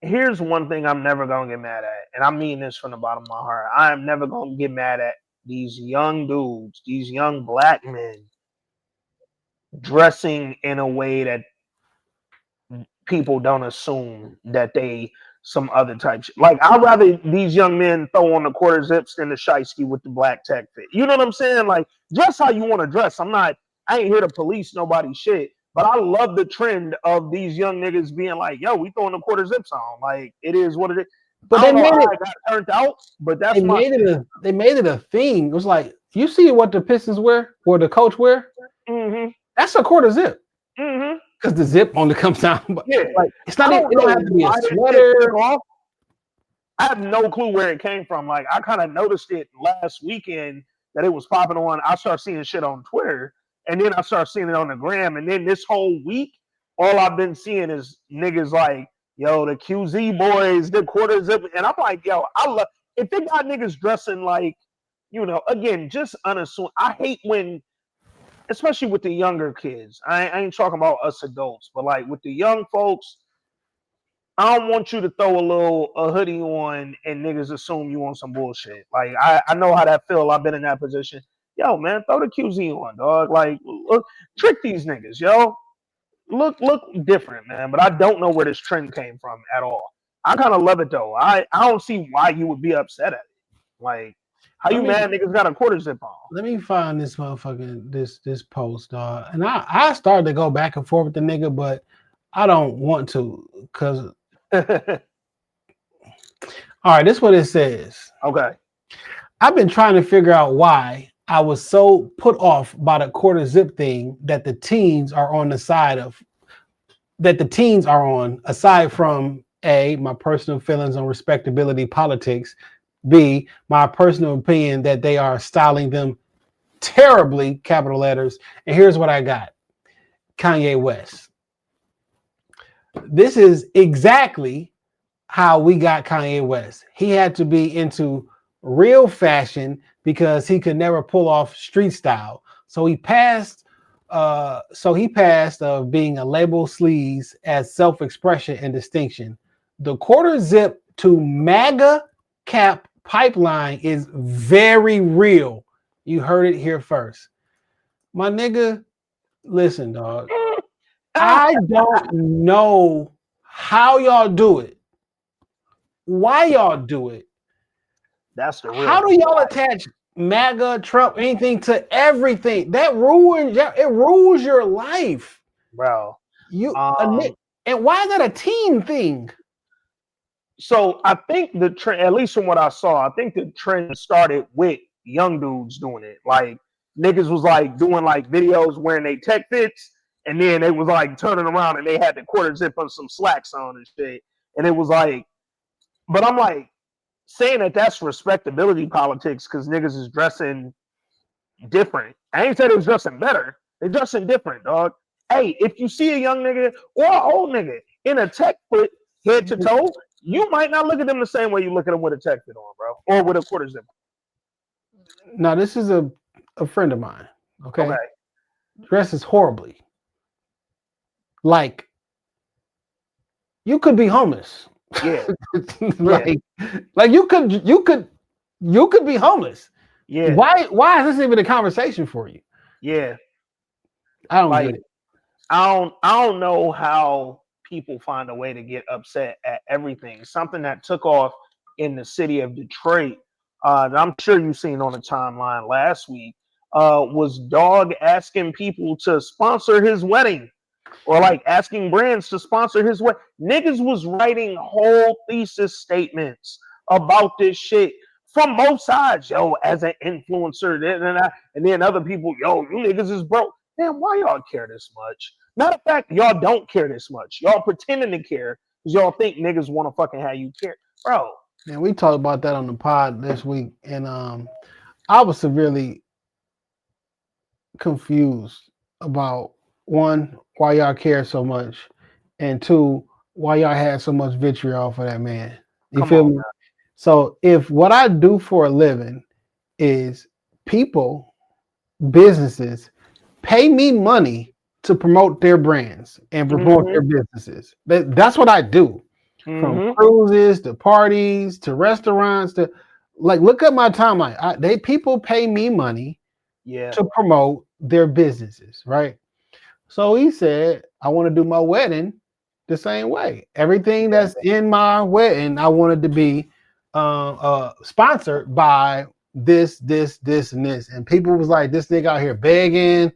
Here's one thing I'm never gonna get mad at, and I mean this from the bottom of my heart. I am never gonna get mad at these young dudes, these young black men dressing in a way that people don't assume that they some other type shit. Like, I'd rather these young men throw on the quarter zips than the shiesty with the black tech fit. You know what I'm saying? Like, dress how you want to dress. I ain't here to police nobody's shit, but I love the trend of these young niggas being like, yo, we throwing the quarter zips on. Like, it is what it is. But I don't know how it got turned out, but that's they made it a thing. It was like, you see what the Pistons wear or the coach wear? Mm-hmm. That's a quarter zip. Mm-hmm. Because the zip only comes down. Yeah, like it's not. It don't have to be a sweater. I have no clue where it came from. Like, I kind of noticed it last weekend that it was popping on. I started seeing shit on Twitter, and then I started seeing it on the gram. And then this whole week, all I've been seeing is niggas like, yo, the QZ boys, the quarter zip. And I'm like, yo, I love if they got niggas dressing like, you know, again, just unassuming. I hate when, especially with the younger kids. I ain't talking about us adults, but like with the young folks, I don't want you to throw a hoodie on and niggas assume you on some bullshit. Like, I know how that feel. I've been in that position. Yo, man, throw the QZ on, dog. Like, look, trick these niggas, yo. Look different, man. But I don't know where this trend came from at all. I kind of love it though. I don't see why you would be upset at it. Like, how you mad niggas got a quarter zip on? Let me find this motherfucking this post, dog. And I started to go back and forth with the nigga, but I don't want to because all right, this is what it says. Okay. I've been trying to figure out why I was so put off by the quarter zip thing that the teens are on aside from A, my personal feelings on respectability politics, B, my personal opinion that they are styling them terribly, capital letters. And here's what I got. Kanye West. This is exactly how we got Kanye West. He had to be into real fashion because he could never pull off street style. So he passed being a label sleaze as self-expression and distinction. The quarter zip to MAGA cap pipeline is very real. You heard it here first. My nigga, listen, dog. I don't know how y'all do it. Why y'all do it? That's the real. How do y'all attach MAGA, Trump, anything to everything? That ruins your life, bro. And why is that a teen thing? So I think the trend, at least from what I saw, I think the trend started with young dudes doing it. Like, niggas was like doing like videos wearing they tech fits, and then they was like turning around and they had the quarter zip and some slacks on and shit. And it was like, but I'm like, saying that that's respectability politics because niggas is dressing different. I ain't said it was dressing better. They're dressing different, dog. Hey, if you see a young nigga or an old nigga in a tech foot head to toe, you might not look at them the same way you look at them with a tech fit on, bro, or with a quarter zip. Now, this is a friend of mine. Okay. Dresses horribly. Like, you could be homeless. Yeah. like you could be homeless. Yeah. Why is this even a conversation for you? Yeah. I don't get it. I don't know how people find a way to get upset at everything. Something that took off in the city of Detroit, that I'm sure you've seen on the timeline last week, was Dog asking people to sponsor his wedding. Or like asking brands to sponsor his wedding. Niggas was writing whole thesis statements about this shit from both sides. Yo, as an influencer, and then other people, yo, you niggas is broke. Man, why y'all care this much? Matter of fact, y'all don't care this much. Y'all pretending to care because y'all think niggas want to fucking have you care. Bro. And we talked about that on the pod this week, and I was severely confused about, one, why y'all care so much, and two, why y'all had so much vitriol for that man. You feel me? So if what I do for a living is people, businesses pay me money to promote their brands and promote their businesses. That's what I do. From cruises to parties to restaurants to like look at my timeline. People pay me money to promote their businesses, right? So he said, I want to do my wedding the same way. Everything that's in my wedding, I wanted to be sponsored by this, and this. And people was like, this nigga out here begging.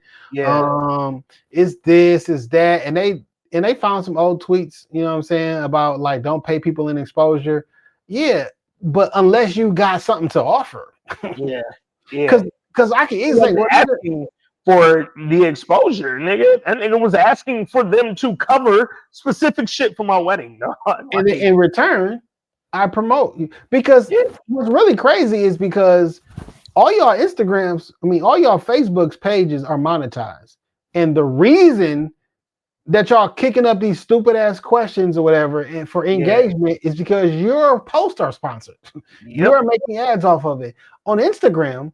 It's this, it's that. And they found some old tweets, you know what I'm saying, about like don't pay people in exposure. Yeah, but unless you got something to offer. Because I can easily asking for the exposure, nigga. And it was asking for them to cover specific shit for my wedding. And in return, I promote you. Because what's really crazy is because all y'all Instagrams, all y'all Facebook's pages are monetized. And the reason that y'all kicking up these stupid ass questions or whatever and for engagement is because your posts are sponsored. You're making ads off of it. On Instagram,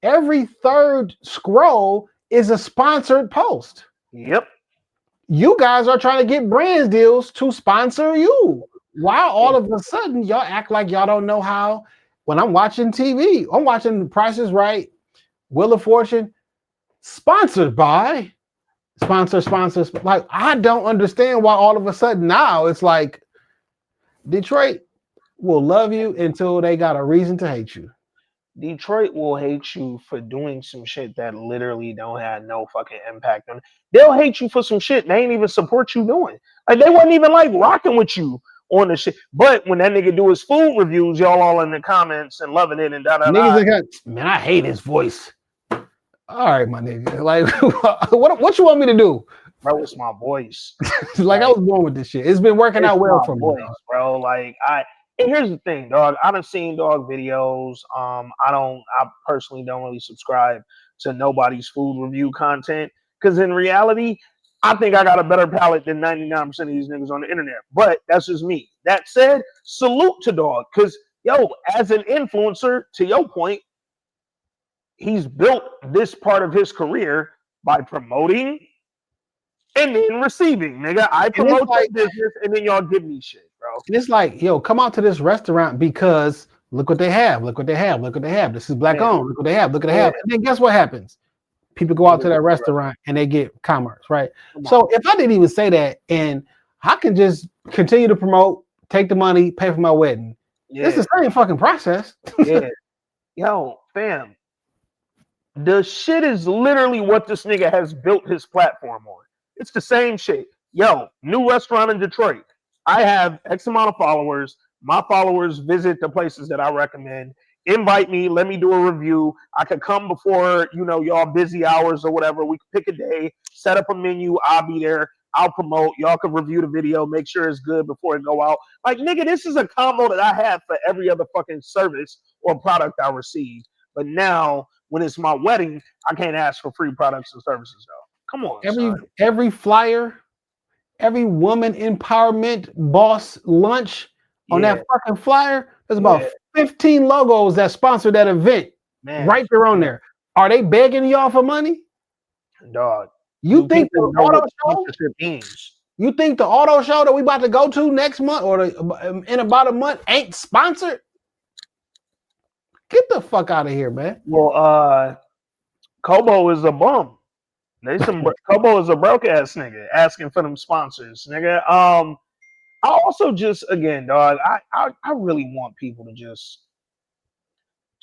every third scroll is a sponsored post. You guys are trying to get brands deals to sponsor you. Why all of a sudden y'all act like y'all don't know how? When I'm watching TV, I'm watching Price is Right, Wheel of Fortune, sponsored by sponsors. Like, I don't understand why all of a sudden now it's like Detroit will love you until they got a reason to hate you. Detroit will hate you for doing some shit that literally don't have no fucking impact on it. They'll hate you for some shit they ain't even support you doing. Like, they wasn't even like rocking with you on the shit. But when that nigga do his food reviews, y'all all in the comments and loving it and man, I hate his voice. All right, my nigga. Like, what you want me to do? Bro, it's my voice. Like, I was born with this shit. It's been working out well for me, bro. Like, and here's the thing, dog. I done seen dog videos. I personally don't really subscribe to nobody's food review content because in reality, I think I got a better palate than 99% of these niggas on the internet. But that's just me. That said, salute to dog because as an influencer, to your point, he's built this part of his career by promoting and then receiving, nigga. I promote that business and then y'all give me shit, bro. And it's like, come out to this restaurant because look what they have. Look what they have. Look what they have. This is black owned. Look what they have. Look what they have. And then guess what happens? People go out to that restaurant and they get commerce, right? So if I didn't even say that and I can just continue to promote, take the money, pay for my wedding. It's the same fucking process. Yo, fam. The shit is literally what this nigga has built his platform on. It's the same shit. New restaurant in Detroit. I have X amount of followers. My followers visit the places that I recommend. Invite me. Let me do a review. I could come before, y'all busy hours or whatever. We could pick a day, set up a menu. I'll be there. I'll promote. Y'all can review the video, make sure it's good before it go out. Like, nigga, this is a combo that I have for every other fucking service or product I receive. But now, when it's my wedding, I can't ask for free products and services, though. Come on, every flyer, every woman empowerment boss lunch on that fucking flyer, there's about 15 logos that sponsor that event. Right there on there. Are they begging y'all for money? Dog. You think the auto show? You think the auto show that we about to go to next month or in about a month ain't sponsored? Get the fuck out of here, man. Well, Kobo is a bum. Kobo is a broke ass nigga asking for them sponsors, nigga. I also just again, dog. I really want people to just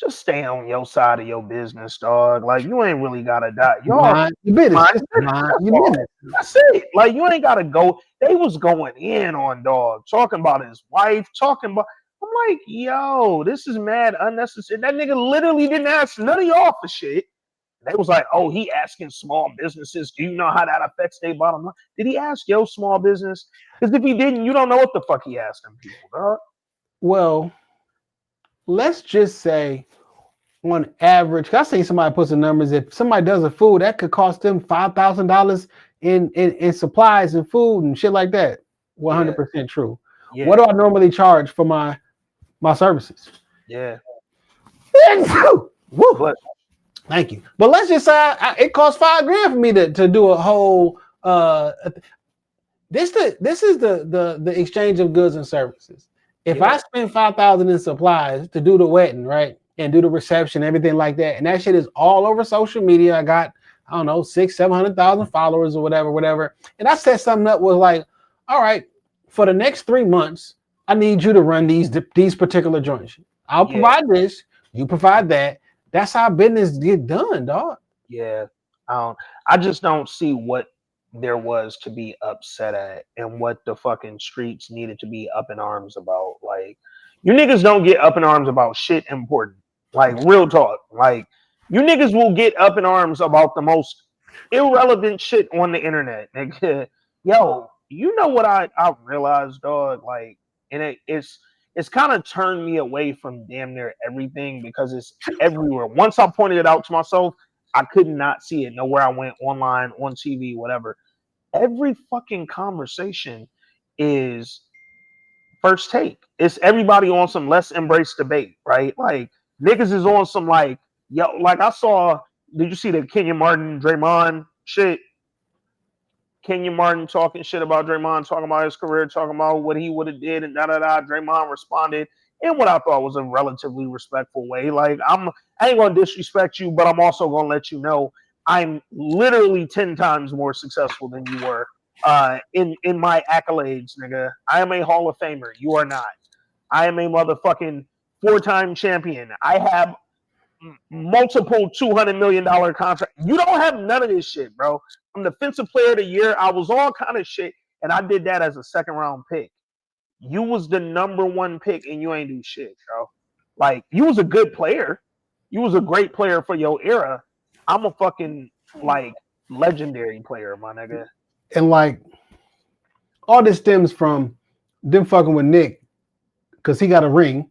stay on your side of your business, dog. Like, you ain't really gotta die. You business. That's it. Like, you ain't gotta go. They was going in on dog, talking about his wife, talking about. I'm like, yo, this is mad unnecessary. That nigga literally didn't ask none of y'all for shit. They was like, oh, he asking small businesses. Do you know how that affects their bottom line? Did he ask your small business? Because if he didn't, you don't know what the fuck he asked them people, dog. Well, let's just say on average, I seen somebody put some numbers. If somebody does a food, that could cost them $5,000 in supplies and food and shit like that. 100% true. Yeah. What do I normally charge for my services? Yeah. Woo. Thank you. But let's just say it costs $5,000 for me to do a whole This is the exchange of goods and services. If Yeah. I spend $5,000 in supplies to do the wedding, right, and do the reception, everything like that, and that shit is all over social media. I got, I don't know, 600,000-700,000 followers or whatever, and I set something up with like, all right, for the next 3 months, I need you to run these particular joints. I'll provide this, you provide that. That's how business get done, dog. Yeah. I just don't see what there was to be upset at and what the fucking streets needed to be up in arms about. Like, you niggas don't get up in arms about shit important. Like, real talk. Like, you niggas will get up in arms about the most irrelevant shit on the internet. Nigga. Yo, you know what I realized, dog? Like, and it's kind of turned me away from damn near everything because it's everywhere. Once I pointed it out to myself, I could not see it nowhere I went, online, on TV, whatever. Every fucking conversation is first take. It's everybody on some let's embrace debate, right? Like, niggas is on some like, yo, like I saw, did you see the Kenyon Martin, Draymond shit? Kenyon Martin talking shit about Draymond, talking about his career, talking about what he would have did, and da da da. Draymond responded in what I thought was a relatively respectful way. Like, I ain't gonna disrespect you, but I'm also gonna let you know I'm literally 10 times more successful than you were in my accolades, nigga. I am a Hall of Famer. You are not. I am a motherfucking 4-time champion. I have multiple $200 million contract. You don't have none of this shit, bro. I'm defensive player of the year. I was all kind of shit, and I did that as a 2nd-round pick. You was the #1 pick, and you ain't do shit, bro. Like, you was a good player. You was a great player for your era. I'm a fucking like legendary player, my nigga. And like, all this stems from them fucking with Nick because he got a ring,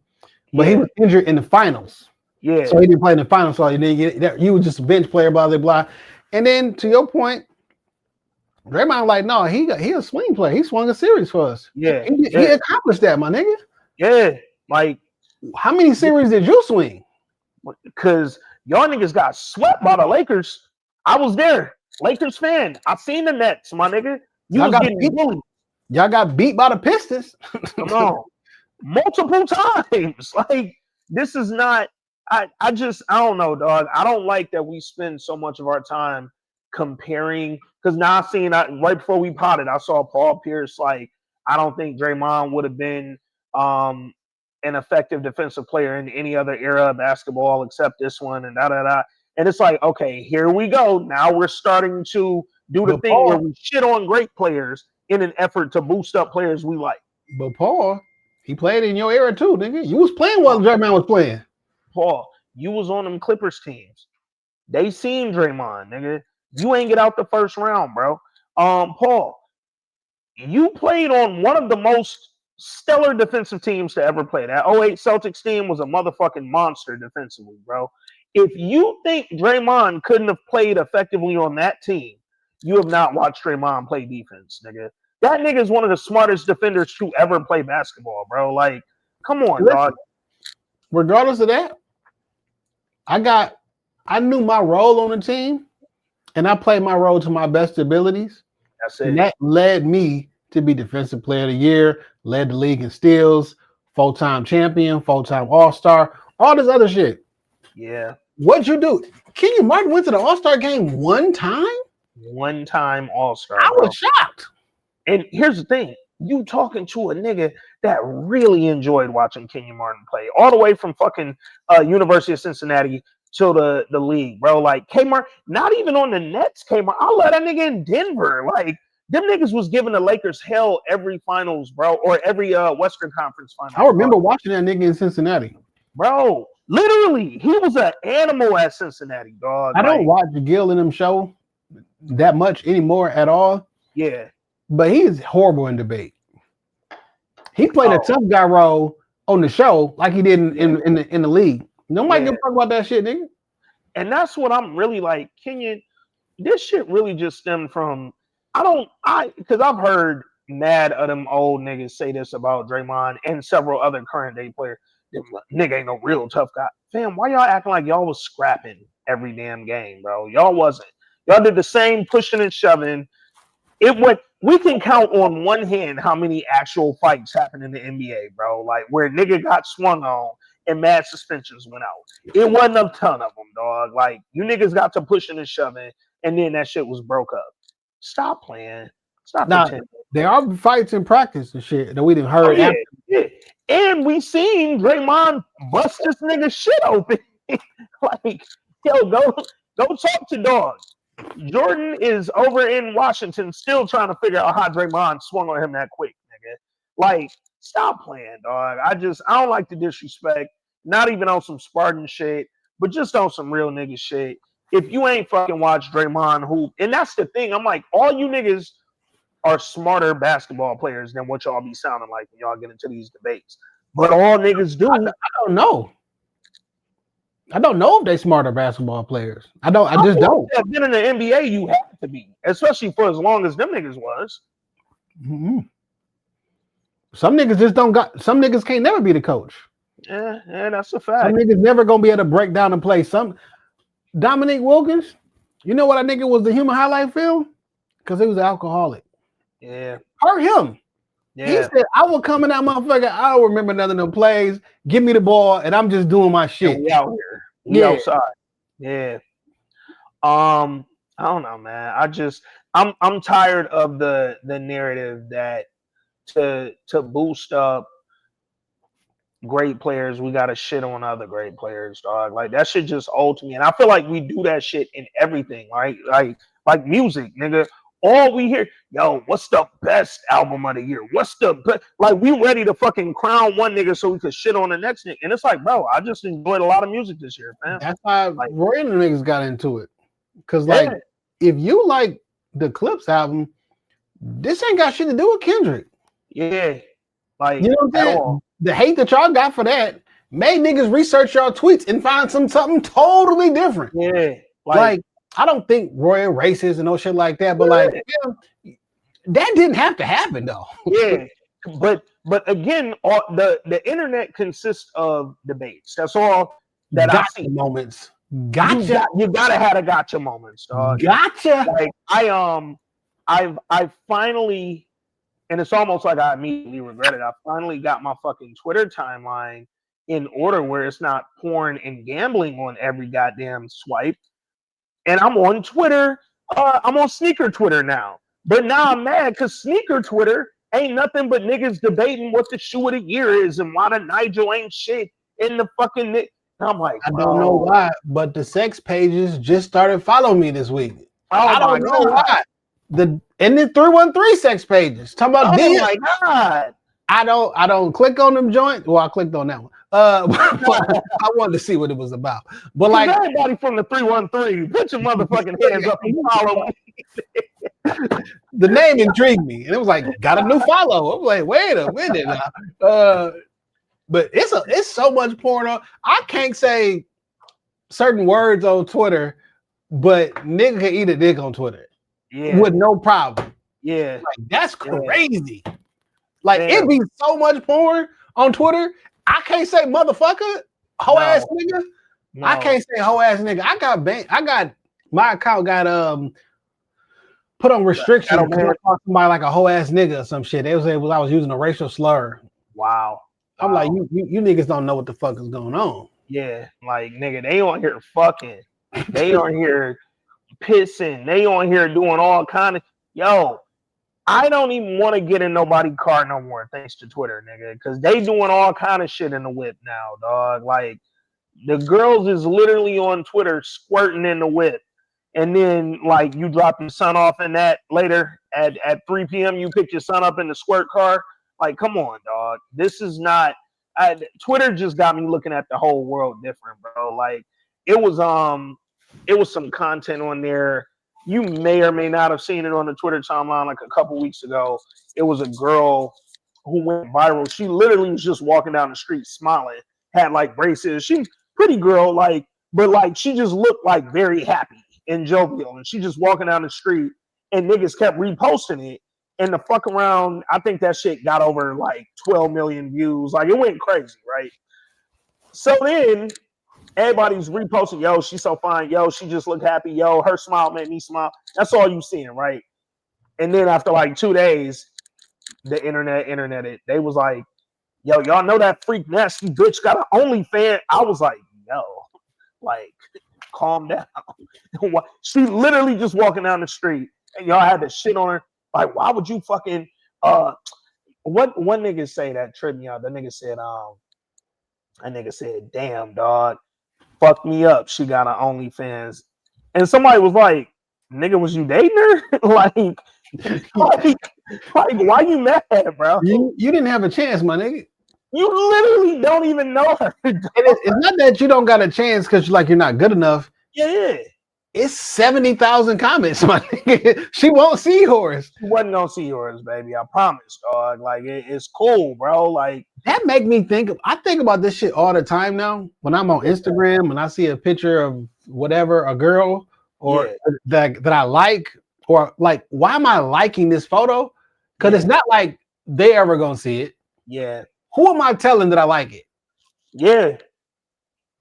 but he was injured in the finals. Yeah. So he didn't play in the finals, so you didn't get that. You was just a bench player, blah blah blah. And then to your point, Draymond like, no, he a swing player. He swung a series for us. Yeah. He accomplished that, my nigga. Yeah. Like, how many series did you swing? Because y'all niggas got swept by the Lakers. I was there. Lakers fan. I seen the Nets, my nigga. You was getting bullied. Y'all got beat by the Pistons. Come on. Multiple times. Like, this is not, I don't know, dog. I don't like that we spend so much of our time comparing, because now I seen, right before we potted, I saw Paul Pierce, like, I don't think Draymond would have been an effective defensive player in any other era of basketball except this one, and da-da-da. And it's like, okay, here we go. Now we're starting to do the thing where we shit on great players in an effort to boost up players we like. But Paul, he played in your era too, nigga. You was playing while Draymond was playing. Paul, you was on them Clippers teams. They seen Draymond, nigga. You ain't get out the first round, bro. Paul, you played on one of the most stellar defensive teams to ever play. That 08 Celtics team was a motherfucking monster defensively, bro. If you think Draymond couldn't have played effectively on that team, you have not watched Draymond play defense, nigga. That nigga is one of the smartest defenders to ever play basketball, bro. Like, come on, dog. Regardless of that, I knew my role on the team, and I played my role to my best abilities. That's it. And that led me to be Defensive Player of the Year, led the league in steals, full-time champion, full-time All-Star, all this other shit. Yeah. What'd you do? Kenyon Martin went to the All-Star game one time? One time All-Star. I was shocked. And here's the thing. You talking to a nigga that really enjoyed watching Kenyon Martin play, all the way from fucking University of Cincinnati to the league, bro. Like, Kmart, not even on the Nets, Kmart. I love that nigga in Denver. Like, them niggas was giving the Lakers hell every finals, bro, or every Western Conference finals. I remember watching that nigga in Cincinnati. Bro, literally, he was an animal at Cincinnati, dog. I don't watch Gil and them show that much anymore at all. Yeah. But he is horrible in debate. He played a tough guy role on the show like he did in the league. Nobody give a fuck about that shit, nigga. And that's what I'm really like, Kenyon. This shit really just stemmed from because I've heard mad of them old niggas say this about Draymond and several other current day players. Nigga ain't no real tough guy. Fam, why y'all acting like y'all was scrapping every damn game, bro? Y'all wasn't. Y'all did the same pushing and shoving. we can count on one hand how many actual fights happen in the NBA, bro. Like where nigga got swung on and mad suspensions went out. It wasn't a ton of them, dog. Like you niggas got to pushing and shoving, and then that shit was broke up. Stop playing. Stop pretending. There are fights in practice and shit that we didn't heard. Oh, yeah. And we seen Draymond bust this nigga shit open. Like, yo, go talk to dog. Jordan is over in Washington still trying to figure out how Draymond swung on him that quick, nigga. Like, stop playing, dog. I don't like the disrespect. Not even on some Spartan shit, but just on some real nigga shit. If you ain't fucking watch Draymond hoop, and that's the thing, I'm like, all you niggas are smarter basketball players than what y'all be sounding like when y'all get into these debates. But all niggas do. I don't know. I don't know if they smarter basketball players. I just don't. If been in the NBA, you have to be, especially for as long as them niggas was. Mm-hmm. Some niggas just don't got. Some niggas can't never be the coach. Yeah, that's a fact. Some niggas never gonna be able to break down and play. Some Dominique Wilkins, you know what I nigga was the human highlight film? Because he was an alcoholic. Yeah. Hurt him. Yeah. He said, I will come in that motherfucker. I don't remember none of them plays. Give me the ball, and I'm just doing my shit. And we out here. We outside. Yeah. I don't know, man. I'm tired of the narrative that to boost up great players, we gotta shit on other great players, dog. Like that shit just old to me. And I feel like we do that shit in everything, right? Like music, nigga. All we hear, yo, what's the best album of the year? What's the best? Like, we ready to fucking crown one nigga so we could shit on the next nigga. And it's like, bro, I just enjoyed a lot of music this year, man. That's why Roy and the niggas got into it. Because, like, if you like the Clips album, this ain't got shit to do with Kendrick. Yeah. Like, you know what I'm saying? The hate that y'all got for that made niggas research y'all tweets and find something totally different. Yeah. Like I don't think Roy racist and no shit like that, but like that didn't have to happen though. Yeah, but again, the internet consists of debates. That's all that I see. Moments. Gotcha. You gotta have a gotcha moments, dog. Gotcha. Like I finally, and it's almost like I immediately regret it. I finally got my fucking Twitter timeline in order where it's not porn and gambling on every goddamn swipe. And I'm on Twitter. I'm on sneaker Twitter now. But now I'm mad because sneaker Twitter ain't nothing but niggas debating what the shoe of the year is and why the Nigel ain't shit in the fucking. And I'm like, I don't know why, but the sex pages just started following me this week. I don't know why. The 313 sex pages talking about. Oh my god! I don't click on them joints. Well, I clicked on that one. I wanted to see what it was about. But like everybody from the 313, put your motherfucking hands up and follow me. The name intrigued me, and it was like, got a new follow. I'm like, wait a minute now. But it's so much porn. I can't say certain words on Twitter, but nigga can eat a dick on Twitter. Yeah. With no problem. Yeah. Like, that's crazy. Like it be so much porn on Twitter. I can't say motherfucker, hoe ass nigga. No. I can't say hoe ass nigga. I got my account got put on restrictions because I called somebody like a hoe ass nigga or some shit. They was able I was using a racial slur. Wow. I'm like, you niggas don't know what the fuck is going on. Yeah, like nigga, they on here fucking. They on here pissing. They on here doing all kind of I don't even want to get in nobody's car no more, thanks to Twitter, nigga, because they doing all kind of shit in the whip now, dog. Like, the girls is literally on Twitter squirting in the whip, and then, like, you drop your son off in that later at 3 p.m., you pick your son up in the squirt car. Like, come on, dog. This is not Twitter just got me looking at the whole world different, bro. Like, it was some content on there. You may or may not have seen it on the Twitter timeline like a couple weeks ago. It was a girl who went viral. She literally was just walking down the street smiling, had like braces. She's pretty girl, but she just looked like very happy and jovial. And she just walking down the street and niggas kept reposting it. And the fuck around, I think that shit got over like 12 million views. Like it went crazy, right? So then everybody's reposting, yo, she's so fine. Yo, she just looked happy. Yo, her smile made me smile. That's all you seeing, right? And then after like 2 days, the internet, they was like, yo, y'all know that freak nasty bitch got an OnlyFans? I was like, yo, like, calm down. She literally just walking down the street and y'all had to shit on her. Like, why would you fucking what one nigga say that tripped me out? That nigga said, damn dog, fuck me up. She got an OnlyFans. And somebody was like, nigga, was you dating her? like, why you mad, bro? You didn't have a chance, my nigga. You literally don't even know her. And it's not that you don't got a chance because you're not good enough. Yeah. It's 70,000 comments, my nigga. She won't see yours. She wasn't gonna see yours, baby. I promise, dog. Like it's cool, bro. Like that make me think. I think about this shit all the time now. When I'm on Instagram and I see a picture of whatever, a girl or that I like, or like, why am I liking this photo? Because it's not like they ever gonna see it. Yeah. Who am I telling that I like it? Yeah.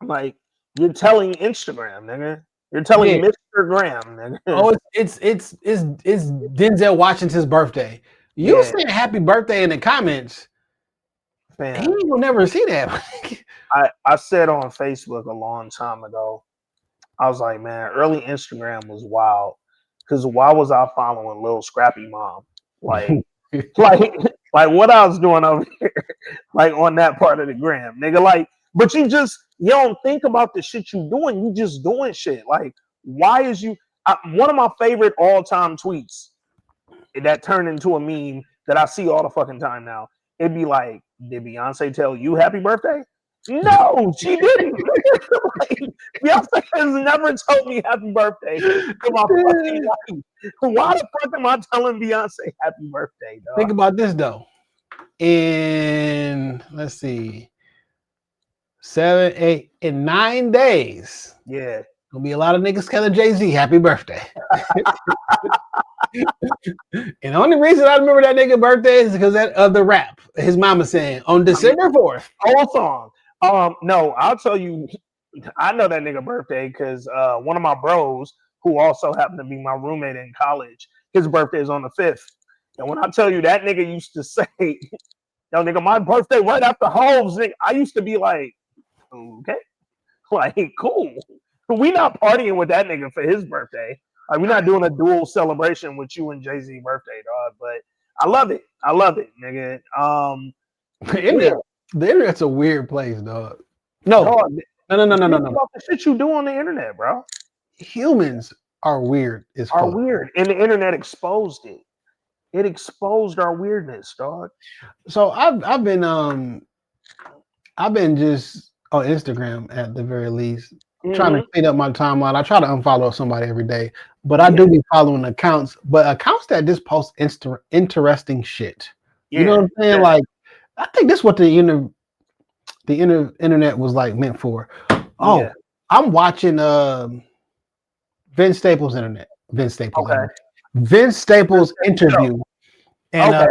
Like you're telling Instagram, nigga. You're telling Mr. Graham, nigga. Oh, it's Denzel Washington's birthday. You saying happy birthday in the comments. Man, he will never see that. I said on Facebook a long time ago, I was like, man, early Instagram was wild. Because why was I following Lil Scrappy Mom? Like, like what I was doing over here, like on that part of the gram, nigga. Like, but you don't think about the shit you doing. You just doing shit. Like, why is you? One of my favorite all-time tweets that turned into a meme that I see all the fucking time now. It'd be like, did Beyonce tell you happy birthday? No, she didn't. Like, Beyonce has never told me happy birthday to my fucking life. Why the fuck am I telling Beyonce happy birthday, dog? Think about this though. In let's see, 7, 8, in 9 days. Yeah. Gonna be a lot of niggas telling Jay-Z happy birthday. And the only reason I remember that nigga birthday is because of the rap. His mama saying on December 4th. Whole song. No, I'll tell you, I know that nigga birthday because one of my bros, who also happened to be my roommate in college, his birthday is on the 5th. And when I tell you that nigga used to say, yo, nigga, my birthday right after Hoves, nigga, I used to be like, okay, like, cool. We not partying with that nigga for his birthday. Like, we're not doing a dual celebration with you and Jay-Z birthday, dog. But I love it. I love it, nigga. The internet's a weird place, dog. No. About the shit you do on the internet, bro. Humans are weird. Weird, and the internet exposed it. It exposed our weirdness, dog. So I've been just on Instagram at the very least, trying to clean up my timeline. I try to unfollow somebody every day, but I do be following accounts that just post interesting shit. You know what I'm saying? Like, I think this is what the internet was like meant for. Oh, I'm watching Vince Staples interview, and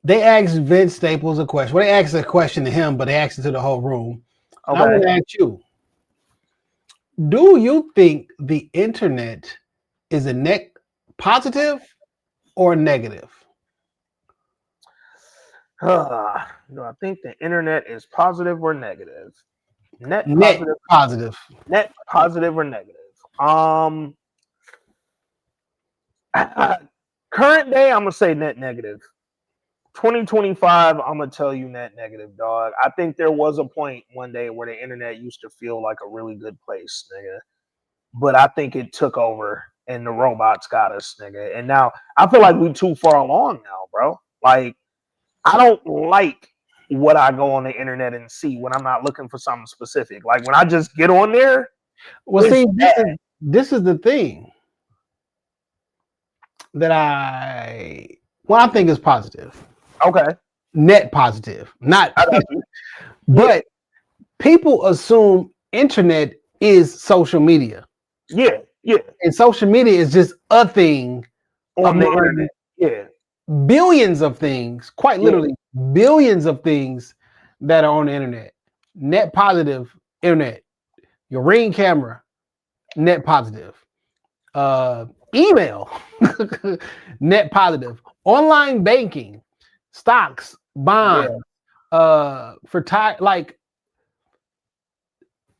they asked Vince Staples a question. Well, they asked a question to him, but they asked it to the whole room. Okay. I want to ask you: do you think the internet is a net positive or negative? No, I think the internet is positive or negative. Net positive. Net positive or negative. Current day, I'm gonna say net negative. 2025, I'm gonna tell you net negative, dog. I think there was a point one day where the internet used to feel like a really good place, nigga. But I think it took over and the robots got us, nigga. And now I feel like we too far along now, bro. Like, I don't like what I go on the internet and see when I'm not looking for something specific. Like, when I just get on there. Well, see, this is the thing that I think is positive. Okay. Net positive. Not but people assume internet is social media. Yeah. And social media is just a thing on the internet. Yeah. Billions of things, quite literally billions of things that are on the internet. Net positive internet. Your Ring camera, net positive. email, net positive, online banking, stocks, bonds, like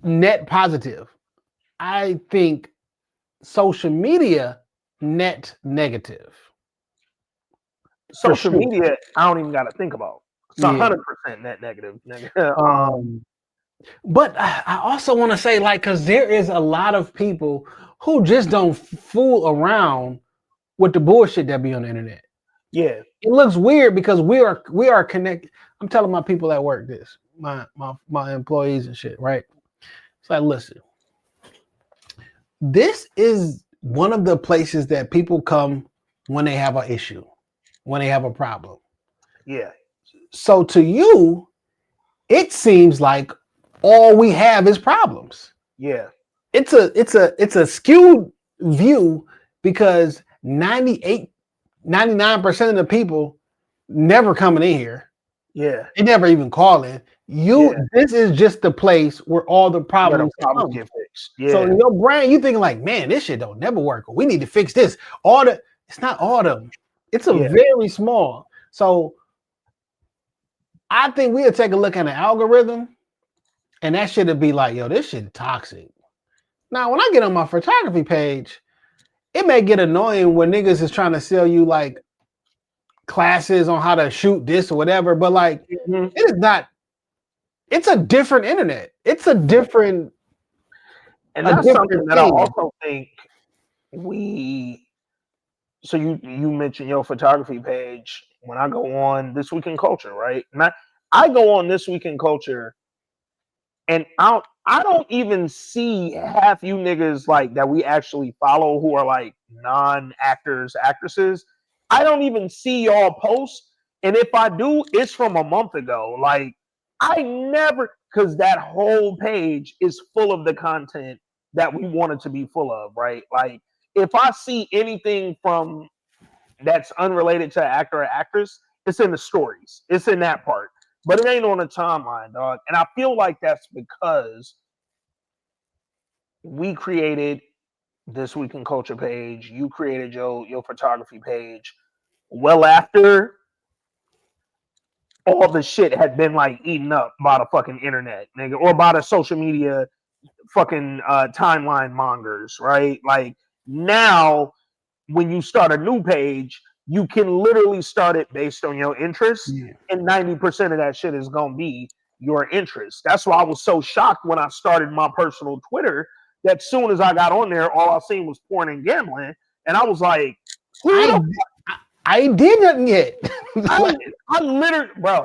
net positive. I think social media net negative. Social media, I don't even got to think about. It's 100% net negative. But I also want to say, like, because there is a lot of people who just don't fool around with the bullshit that be on the internet. Yeah, it looks weird because we are connected. I'm telling my people at work this, my employees and shit, right? It's like, listen, this is one of the places that people come when they have an issue, when they have a problem. Yeah. So to you, it seems like all we have is problems. Yeah. It's a skewed view because 99% of the people never coming in here. Yeah. They never even calling. This is just the place where all the problems get fixed. Yeah. So in your brain, you thinking like, man, this shit don't never work. We need to fix this. It's not all of them. It's a very small. So I think we'll take a look at an algorithm, and that shit would be like, yo, this shit toxic. Now, when I get on my photography page, it may get annoying when niggas is trying to sell you like classes on how to shoot this or whatever, but like it is not. It's a different internet. It's a different. And that's something that I also think so you mentioned your photography page. When I go on This Week in Culture, right? And I go on This Week in Culture, and I don't even see half you niggas like that we actually follow who are like non-actors, actresses. I don't even see y'all posts. And if I do, it's from a month ago. Like, I never, because that whole page is full of the content that we wanted to be full of, right? Like, if I see anything from that's unrelated to an actor or actress, it's in the stories. It's in that part. But it ain't on the timeline, dog. And I feel like that's because we created This Week in Culture page. You created your photography page well after all the shit had been like eaten up by the fucking internet, nigga, or by the social media fucking timeline mongers, right? Like, now when you start a new page, you can literally start it based on your interests, and 90% of that shit is gonna be your interest. That's why I was so shocked when I started my personal Twitter that soon as I got on there, all I seen was porn and gambling, and I was like, I ain't did nothing yet. I literally, bro,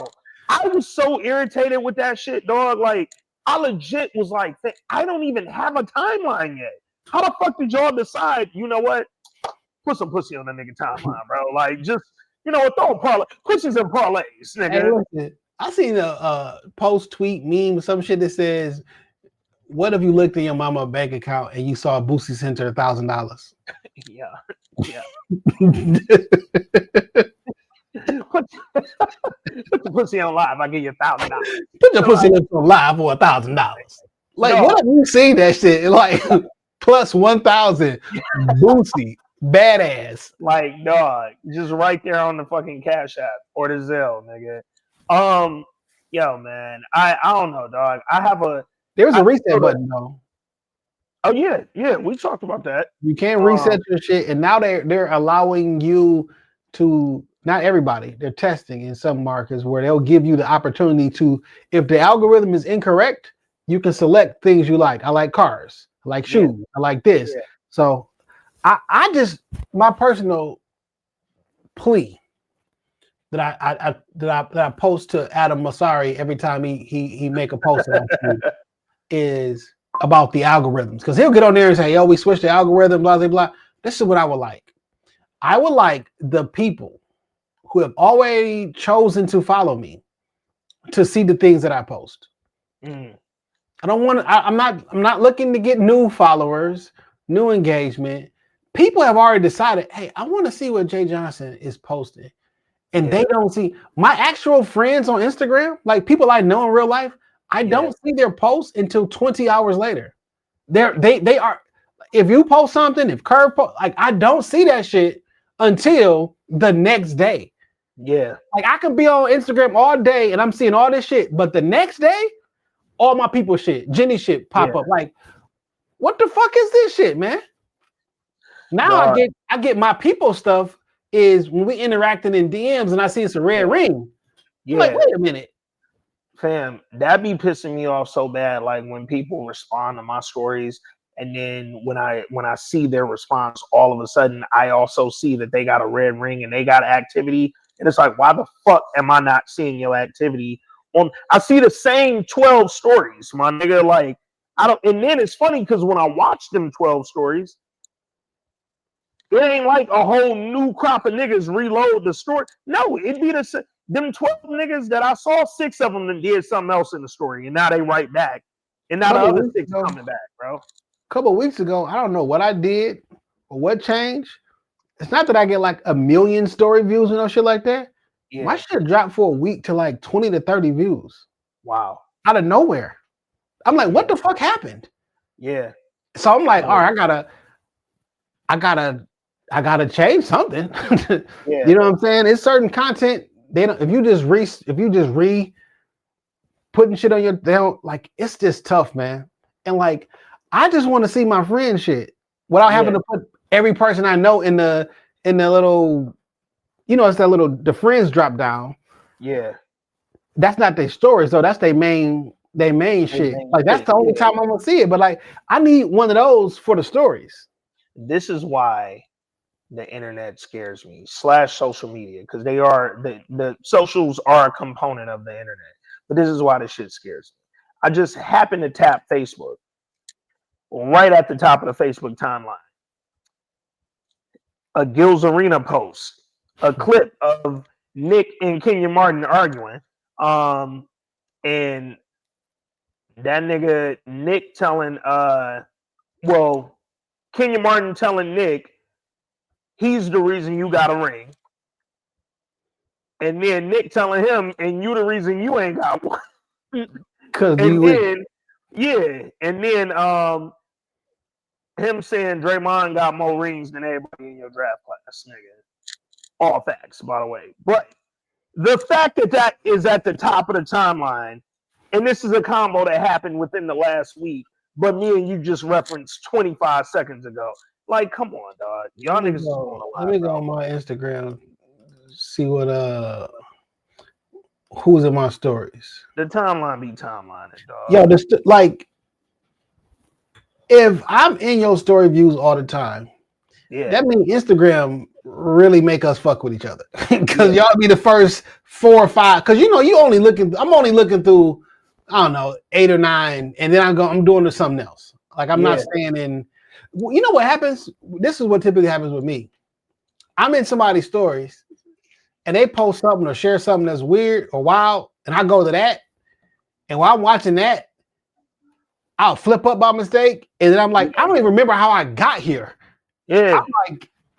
I was so irritated with that shit, dog. Like, I legit was like, I don't even have a timeline yet. How the fuck did y'all decide, you know what? Put some pussy on the nigga timeline, bro. Like, just, you know, throw pussies and parlays, nigga. Hey, listen, I seen a post, tweet, meme, some shit that says, what if you looked in your mama bank account and you saw Boosie sent her $1,000? Yeah. Put the pussy on live. I'll give you $1,000. Put your pussy on live for $1,000. Like, what have you seen that shit? Like, plus 1,000, Boosie, badass. Like, dog, just right there on the fucking Cash App or the Zelle, nigga. Yo, man, I don't know, dog. There's a reset button though. Oh yeah, we talked about that. You can't reset your shit, and now they're allowing you to. Not everybody. They're testing in some markets where they'll give you the opportunity to, if the algorithm is incorrect, you can select things you like. I like cars. I like shoes. Yeah. I like this. Yeah. So I just, my personal plea that I post to Adam Mosseri every time he make a post is about the algorithms, because he'll get on there and say, yo, we switched the algorithm, blah, blah, blah. This is what I would like. I would like the people who have already chosen to follow me to see the things that I post. I don't want to, I'm not looking to get new followers, new engagement. People have already decided, hey, I want to see what Jay Johnson is posting. And they don't see my actual friends on Instagram, like people I know in real life. I don't see their posts until 20 hours later. They are, if you post something, if Curve post, like I don't see that shit until the next day. Yeah. Like I could be on Instagram all day and I'm seeing all this shit, but the next day, all my people shit, Jenny shit pop up. Like, what the fuck is this shit, man? Now I get my people stuff is when we interacting in DMs and I see it's a red ring. I'm like, wait a minute. Fam, that be pissing me off so bad. Like when people respond to my stories, and then when I see their response, all of a sudden I also see that they got a red ring and they got activity. And it's like, why the fuck am I not seeing your activity? I see the same 12 stories, my nigga. Like, I don't, and then it's funny because when I watch them 12 stories, it ain't like a whole new crop of niggas reload the story. No, it'd be them 12 niggas that I saw, 6 of them that did something else in the story, and now they right back. And now the other 6 coming back, bro. A couple of weeks ago, I don't know what I did or what changed. It's not that I get like 1 million story views and no shit like that. Yeah. My shit dropped for a week to like 20 to 30 views. Wow. Out of nowhere. I'm like, what the fuck happened? Yeah. So I'm like, all right, I gotta change something. Yeah. You know what I'm saying? It's certain content. They don't, if you just re putting shit on they don't, like, it's just tough, man. And like, I just want to see my friend shit without having to put every person I know in the little, you know, it's that little, the friends drop down. Yeah. That's not their stories though. That's their main shit. Like that's the only time I'm gonna see it. But like, I need one of those for the stories. This is why the internet scares me / social media, because they are the socials are a component of the internet. But this is why this shit scares me. I just happened to tap Facebook right at the top of the Facebook timeline. A Gil's Arena post, a clip of Nick and Kenyon Martin arguing, and that nigga Nick telling Kenyon Martin telling Nick he's the reason you got a ring, and then Nick telling him, and you the reason you ain't got one. And then him saying Draymond got more rings than everybody in your draft class, nigga. All facts, by the way. But the fact that is at the top of the timeline, and this is a combo that happened within the last week, but me and you just referenced 25 seconds ago. Like, come on, dog. Y'all niggas is going a lot. Let me go on my Instagram, see what who's in my stories. The timeline be timelining, dog. Yo, like, if I'm in your story views all the time, that means Instagram really make us fuck with each other. Because y'all be the first 4 or 5. Because you know, I'm only looking through, I don't know, 8 or 9, and then I'm doing something else. Like I'm not staying in. You know what happens? This is what typically happens with me. I'm in somebody's stories, and they post something or share something that's weird or wild, and I go to that, and while I'm watching that, I'll flip up by mistake, and then I'm like, I don't even remember how I got here. Yeah,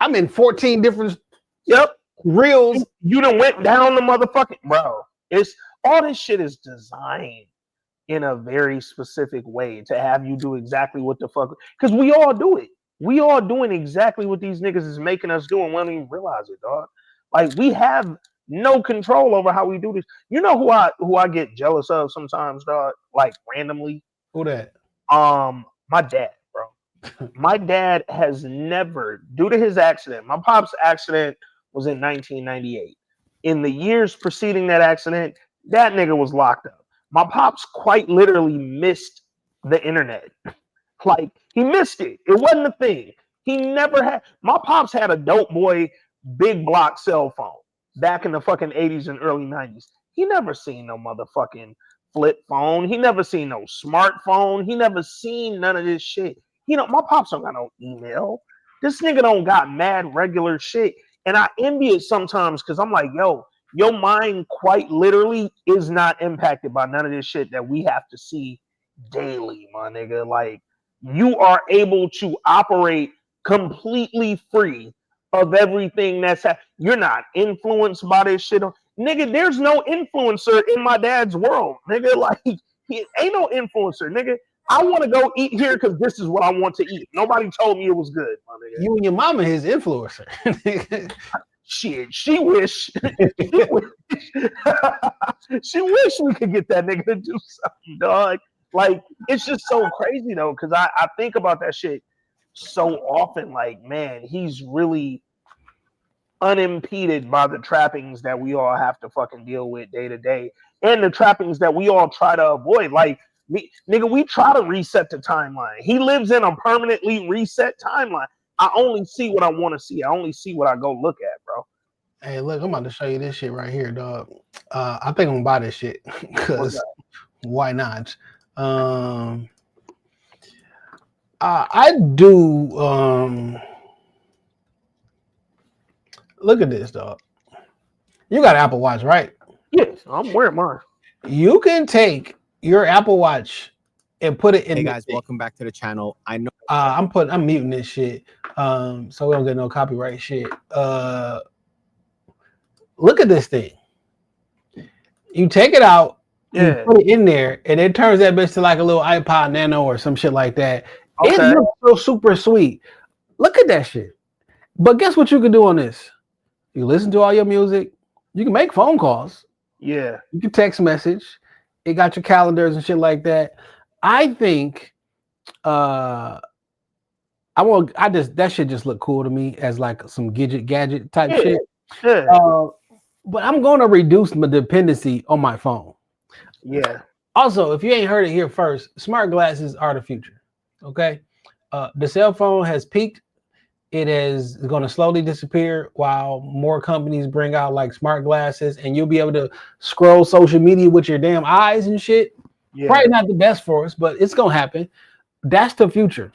I'm in 14 different reels. You done went down the motherfucking bro. It's all this shit is designed in a very specific way to have you do exactly what the fuck, because we all do it. We all doing exactly what these niggas is making us do, and we don't even realize it, dog. Like, we have no control over how we do this. You know who I get jealous of sometimes, dog? Like, randomly. Who that? My dad, bro. My dad has never, due to his accident, my pop's accident was in 1998. In the years preceding that accident, that nigga was locked up. My pops quite literally missed the internet. Like, he missed it. It wasn't a thing. He never had. My pops had a dope boy big block cell phone back in the fucking 80s and early 90s. He never seen no motherfucking flip phone. He never seen no smartphone. He never seen none of this shit. You know, my pops don't got no email. This nigga don't got mad regular shit. And I envy it sometimes because I'm like, yo, your mind quite literally is not impacted by none of this shit that we have to see daily, my nigga. Like, you are able to operate completely free of everything that's you're not influenced by this shit. Nigga, there's no influencer in my dad's world, nigga. Like, he ain't no influencer, nigga. I want to go eat here because this is what I want to eat. Nobody told me it was good, my nigga. You and your mama his influencer. Shit, she wish. She wish we could get that nigga to do something, dog. Like, it's just so crazy though, because I think about that shit so often. Like, man, he's really unimpeded by the trappings that we all have to fucking deal with day to day, and the trappings that we all try to avoid. Like, nigga, we try to reset the timeline. He lives in a permanently reset timeline. I only see what I want to see. I only see what I go look at, bro. Hey, look, I'm about to show you this shit right here, dog. I think I'm gonna buy this shit because why not? I do. Look at this, dog. You got an Apple Watch, right? Yes, I'm wearing mine. You can take your Apple Watch and put it in. Hey guys, welcome back to the channel. I know I'm muting this shit, so we don't get no copyright shit. Look at this thing. You take it out, you put it in there, and it turns that bitch to like a little iPod Nano or some shit like that. Okay. It looks so super sweet. Look at that shit. But guess what you can do on this? You listen to all your music. You can make phone calls. Yeah. You can text message. It got your calendars and shit like that. I think that shit just look cool to me as like some gadget type shit. Yeah. But I'm going to reduce my dependency on my phone. Yeah. Also, if you ain't heard it here first, smart glasses are the future. Okay. The cell phone has peaked. It is going to slowly disappear while more companies bring out like smart glasses, and you'll be able to scroll social media with your damn eyes and shit. Yeah. Probably not the best for us, but it's going to happen. That's the future.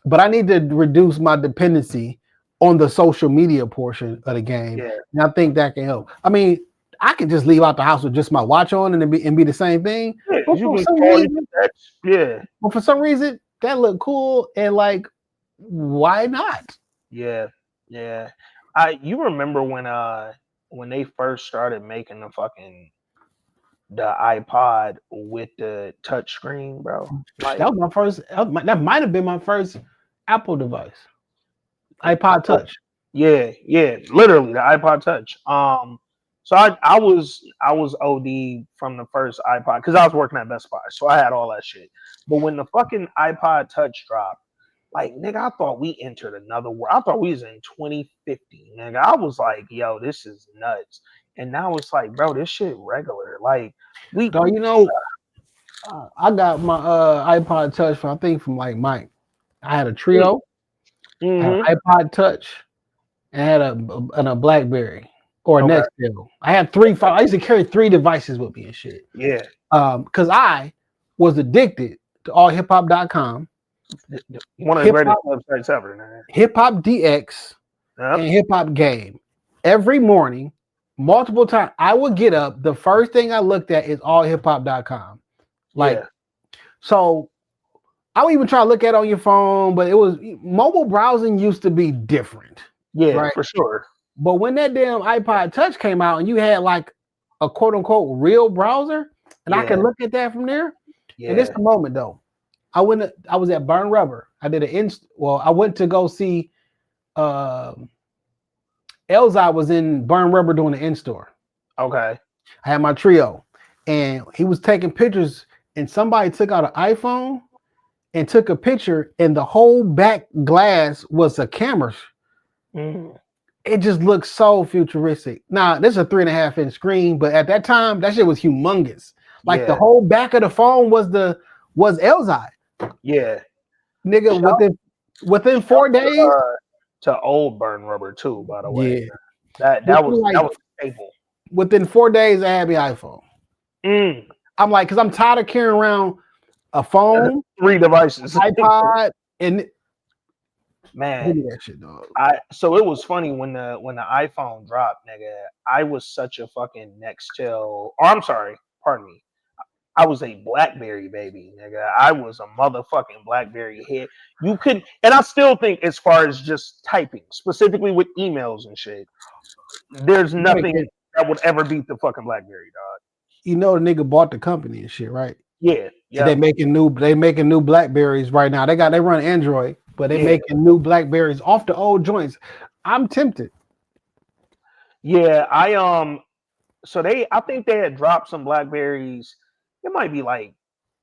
But I need to reduce my dependency on the social media portion of the game. Yeah. And I think that can help. I mean, I can just leave out the house with just my watch on and be the same thing. Yeah, but for some reason, that look cool, and like, why not? Yeah. You remember when they first started making the iPod with the touch screen, bro? Like, that was my first. That might have been my first Apple device. iPod Touch. Yeah, literally the iPod Touch. So I was OD from the first iPod because I was working at Best Buy, so I had all that shit. But when the fucking iPod Touch dropped, like, nigga, I thought we entered another world. I thought we was in 2050, nigga. I was like, yo, this is nuts. And now it's like, bro, this shit regular. Like, I got my iPod Touch from like Mike. I had a Trio, had an iPod Touch, and I had a BlackBerry or a Nextel. I had I used to carry 3 devices with me and shit. Yeah. Because I was addicted to allhiphop.com. One of the greatest websites ever, man. Hip Hop DX and Hip Hop Game. Every morning, multiple times, I would get up. The first thing I looked at is allhiphop.com. Like, so I would even try to look at it on your phone, but it was mobile browsing used to be different. Yeah, right? For sure. But when that damn iPod Touch came out and you had like a quote unquote real browser, and I could look at that from there. Yeah. And it's the moment though. I was at Burn Rubber. I did I went to go see Elzai was in Burn Rubber doing the in-store. Okay. I had my Trio and he was taking pictures, and somebody took out an iPhone and took a picture, and the whole back glass was a camera. It just looks so futuristic. Now, this is a 3.5-inch screen, but at that time, that shit was humongous. Like the whole back of the phone was Elzai. Yeah, nigga. Within 4 days, to old Burn Rubber too. By the way, that was stable. Within 4 days, I had my iPhone. I'm like, because I'm tired of carrying around a phone, 3 devices, iPod, and man, that shit, dog. So it was funny when the iPhone dropped, nigga. I was such a fucking pardon me. I was a BlackBerry baby, nigga. I was a motherfucking BlackBerry hit. You could, and I still think, as far as just typing, specifically with emails and shit, there's nothing that would ever beat the fucking BlackBerry, dog. You know, the nigga bought the company and shit, right? Yeah, And they making new Blackberries right now. They run Android, but they making new Blackberries off the old joints. I'm tempted. Yeah, so I think they had dropped some Blackberries. It might be like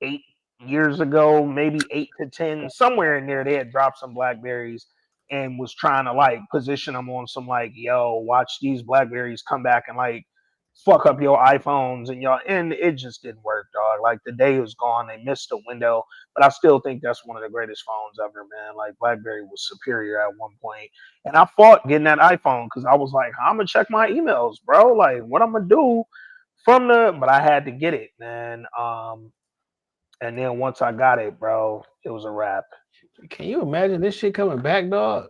8 years ago, maybe 8 to 10, somewhere in there. They had dropped some Blackberries and was trying to like position them on some like, yo, watch these Blackberries come back and like fuck up your iPhones and it just didn't work, dog. Like the day was gone. They missed the window, but I still think that's one of the greatest phones ever, man. Like BlackBerry was superior at one point. And I fought getting that iPhone because I was like, I'm gonna check my emails, bro. Like, what I'm gonna do but I had to get it, man. And then once I got it, bro, it was a wrap. Can you imagine this shit coming back, dog?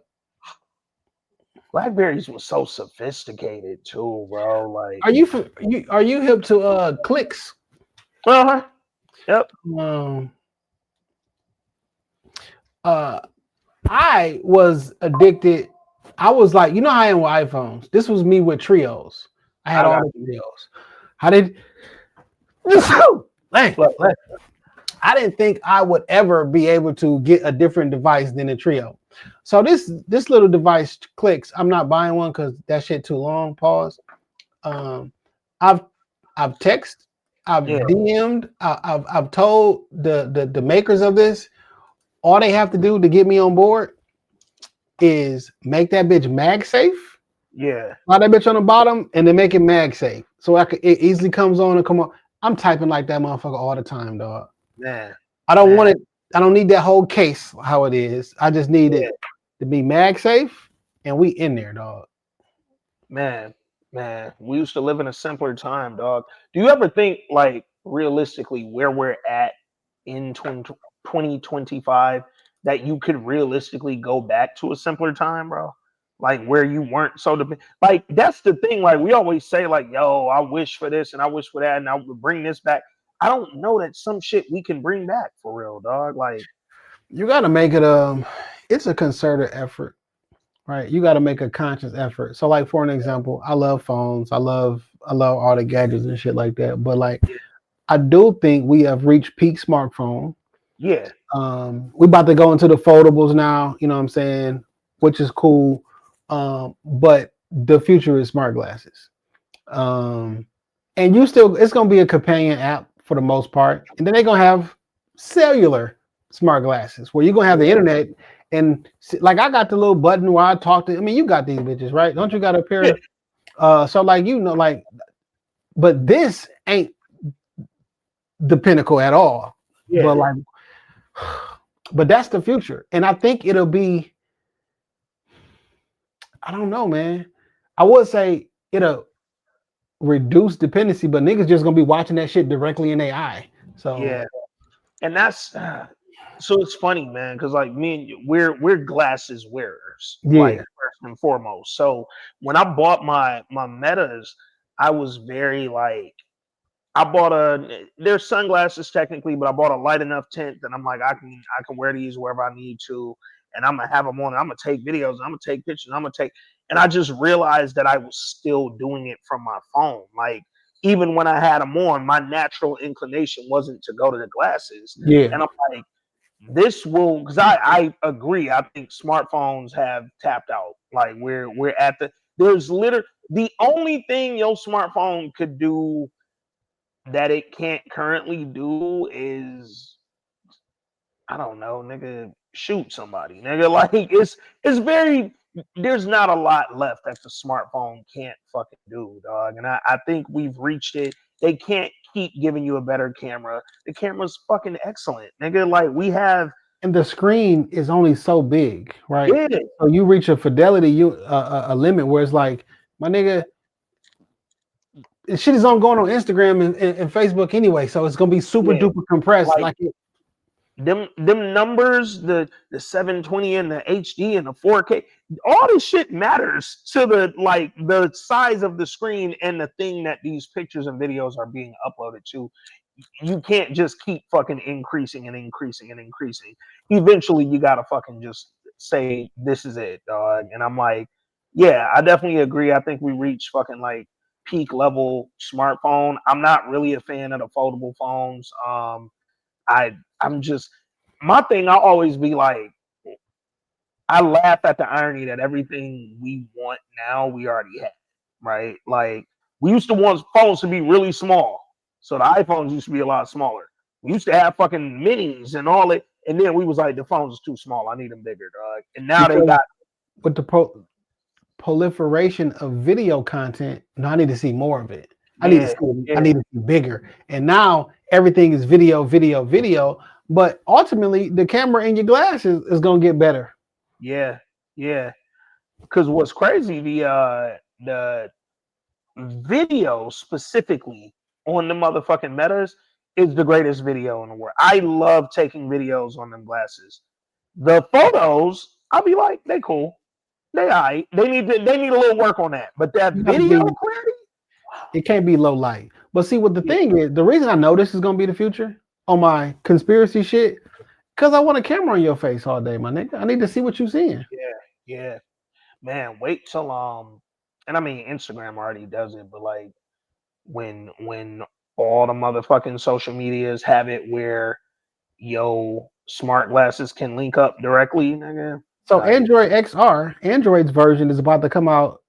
Blackberries was so sophisticated too, bro. Like, are you hip to clicks? uh-huh. Yep. I was addicted. I was like, you know how I am with iPhones. This was me with Trios. I had all the Trios. I didn't think I would ever be able to get a different device than a Trio. So this little device clicks. I'm not buying one because that shit too long. Pause. I've texted, I've DM'd, I've told the makers of this. All they have to do to get me on board is make that bitch MagSafe. Yeah. Slide that bitch on the bottom and then make it MagSafe. So it easily comes on and come on. I'm typing like that motherfucker all the time, dog. Man. I don't want it. I don't need that whole case how it is. I just need it to be MagSafe and we in there, dog. Man, we used to live in a simpler time, dog. Do you ever think, like, realistically, where we're at in 2025, that you could realistically go back to a simpler time, bro? Like, where you weren't so like, that's the thing. Like, we always say, like, yo, I wish for this and I wish for that and I would bring this back. I don't know that some shit we can bring back for real, dog. Like, you got to make it. It's a concerted effort. Right, you got to make a conscious effort. So, like for an example, I love phones. I love all the gadgets and shit like that. But like, I do think we have reached peak smartphone. Yeah. We about to go into the foldables now. You know what I'm saying? Which is cool. But the future is smart glasses. And it's gonna be a companion app for the most part, and then they're gonna have cellular smart glasses where you're gonna have the internet. And like I got the little button where I talk to. I mean, you got these bitches, right? Don't you got a pair? So like like, but this ain't the pinnacle at all. Yeah. But that's the future, and I think it'll be. I don't know, man. I would say it'll reduce dependency, but niggas just gonna be watching that shit directly in their eye. So yeah, and that's. So it's funny, man, because like me and you, we're glasses wearers, like first and foremost. So when I bought my Metas, I was very like, they're sunglasses technically, but I bought a light enough tint that I'm like, I can wear these wherever I need to, and I'm gonna have them on. I'm gonna take videos, I'm gonna take pictures, and I just realized that I was still doing it from my phone, like. Even when I had them on, my natural inclination wasn't to go to the glasses. Yeah. And I'm like, this will, because I agree. I think smartphones have tapped out. Like we're at there's literally the only thing your smartphone could do that it can't currently do is, I don't know, nigga, shoot somebody, nigga. Like it's very, there's not a lot left that the smartphone can't fucking do, dog. And I think we've reached it. They can't keep giving you a better camera. The camera's fucking excellent, nigga. Like we have, and the screen is only so big, right? Yeah. So you reach a fidelity, a limit where it's like, my nigga, shit is on going on Instagram and Facebook anyway, so it's gonna be super duper compressed. Like them numbers, the 720 and the HD and the 4K, all this shit matters to the size of the screen and the thing that these pictures and videos are being uploaded to. You can't just keep fucking increasing and increasing and increasing. Eventually you gotta fucking just say this is it, dog. And I'm like, yeah, I definitely agree. I think we reached fucking like peak level smartphone. I'm not really a fan of the foldable phones. I'm just my thing. I'll always be like, I laugh at the irony that everything we want now we already have, right? Like we used to want phones to be really small, so the iPhones used to be a lot smaller. We used to have fucking minis and all it, and then we was like, the phones is too small. I need them bigger, dog. And now they got with the proliferation of video content. No, I need to see more of it. I need to see. I need to see bigger. And now everything is video, video, video. But ultimately, the camera in your glasses is gonna get better. Yeah, yeah. Because what's crazy, the video specifically on the motherfucking Metas is the greatest video in the world. I love taking videos on them glasses. The photos, I'll be like, they cool. They alright. They need a little work on that. But that video clarity, it can't be low light. But see what the thing is, the reason I know this is gonna be the future on my conspiracy shit, because I want a camera on your face all day, my nigga. I need to see what you're seeing. Yeah. Man, wait till and I mean Instagram already does it, but like when all the motherfucking social medias have it where yo smart glasses can link up directly, nigga. So Android XR, Android's version is about to come out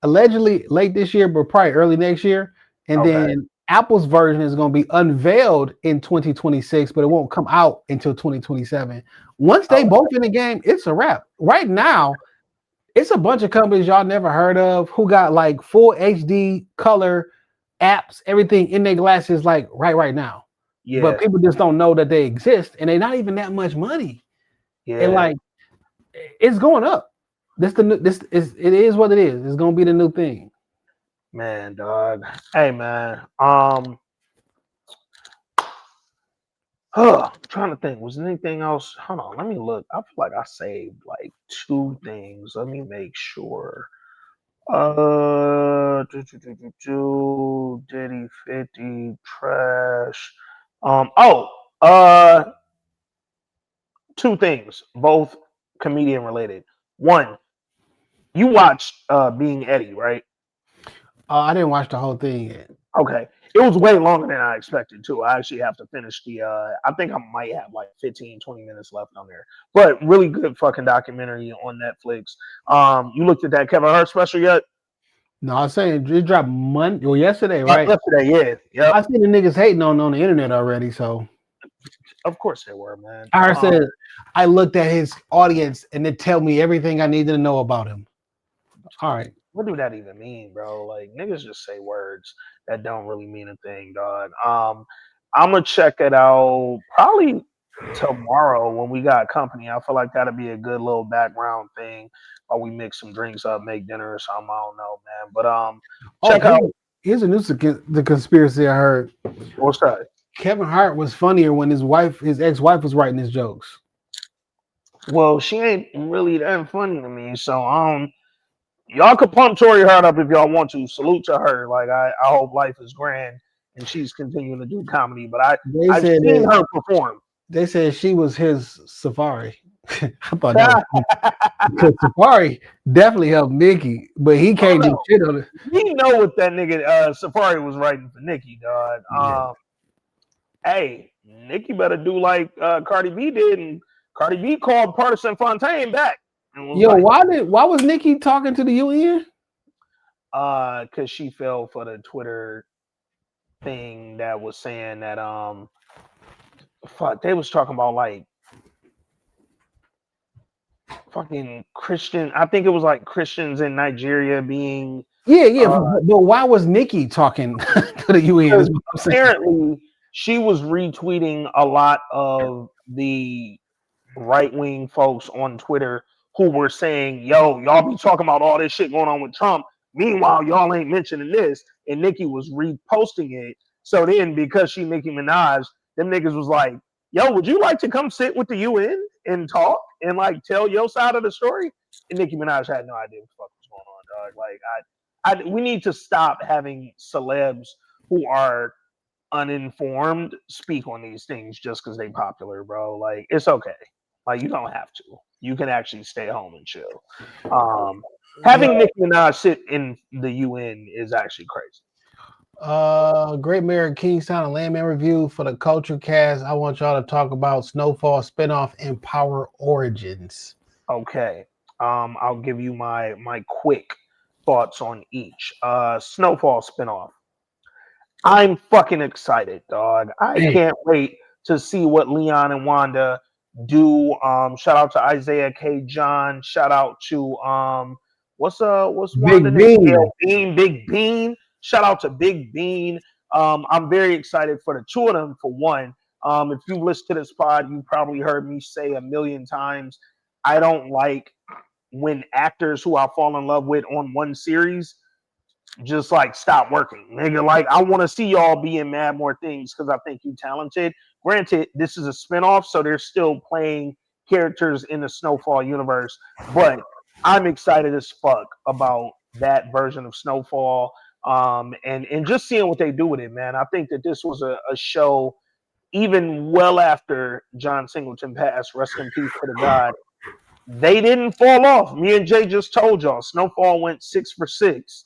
allegedly late this year, but probably early next year. And then Apple's version is going to be unveiled in 2026, but it won't come out until 2027. Once they both in the game, it's a wrap. Right now, it's a bunch of companies y'all never heard of who got like full HD color apps, everything in their glasses, like right now. Yeah. But people just don't know that they exist, and they're not even that much money. Yeah. And like, it's going up. It is what it is. It's gonna be the new thing. Man, dog. Hey, man. I'm trying to think. Was there anything else? Hold on. Let me look. I feel like I saved like 2 things. Let me make sure. Diddy 50 trash. 2 things, both comedian related. One, you watched Being Eddie, right? I didn't watch the whole thing yet. Okay. It was way longer than I expected too. I actually have to finish I think I might have like 15, 20 minutes left on there. But really good fucking documentary on Netflix. You looked at that Kevin Hart special yet? No, I was saying it dropped yesterday, right? Yesterday, yeah. I seen the niggas hating on the internet already, so. Of course they were, man. I said I looked at his audience and it tell me everything I needed to know about him. All right. What do that even mean, bro? Like niggas just say words that don't really mean a thing, dog. I'm gonna check it out probably tomorrow when we got company. I feel like that'd be a good little background thing while we mix some drinks up, make dinner or something. I don't know, man. But check out. Here's a news the conspiracy I heard. What's that? Kevin Hart was funnier when his ex-wife was writing his jokes. Well, she ain't really that funny to me, so y'all could pump Tori Hart up if y'all want to. Salute to her. Like I hope life is grand and she's continuing to do comedy. But I've seen her perform. They said she was his Safari. I thought that was Safari definitely helped Nicki, but he can't do shit on it. You know what that nigga Safari was writing for Nicki, dog. Yeah. Hey, Nicki better do like Cardi B did, and Cardi B called Partisan Fontaine back. Yo, like, why was Nicki talking to the UN? Because she fell for the Twitter thing that was saying that they was talking about like fucking Christian. I think it was like Christians in Nigeria being but why was Nicki talking to the UN? Apparently, she was retweeting a lot of the right-wing folks on Twitter who were saying, yo, y'all be talking about all this shit going on with Trump. Meanwhile, y'all ain't mentioning this. And Nicki was reposting it. So then, because she Nicki Minaj, them niggas was like, yo, would you like to come sit with the UN and talk and like tell your side of the story? And Nicki Minaj had no idea what the fuck was going on, dog. Like, we need to stop having celebs who are uninformed speak on these things just because they popular, bro. Like, it's okay. Like, you don't have to. You can actually stay home and chill. Having Nicki Minaj sit in the UN is actually crazy. Great Mayor of Kingstown and Landman review for the Culture Cast. I want y'all to talk about Snowfall spinoff and Power Origins. Okay. I'll give you my quick thoughts on each. Snowfall spinoff. I'm fucking excited, dog. I can't wait to see what Leon and Wanda do. Shout out to Isaiah K. John. Shout out to what's Wanda Big name? Bean. Yeah, Bean, Big Bean. Shout out to Big Bean. I'm very excited for the two of them for one. If you've listened to this pod, you probably heard me say a million times, I don't like when actors who I fall in love with on one series just like stop working. Nigga, like I want to see y'all be in Mad More Things because I think you talented. Granted, this is a spinoff, so they're still playing characters in the Snowfall universe, but I'm excited as fuck about that version of Snowfall. And just seeing what they do with it, man. I think that this was a show even well after John Singleton passed, rest in peace to the God. They didn't fall off. Me and Jay just told y'all Snowfall went 6 for 6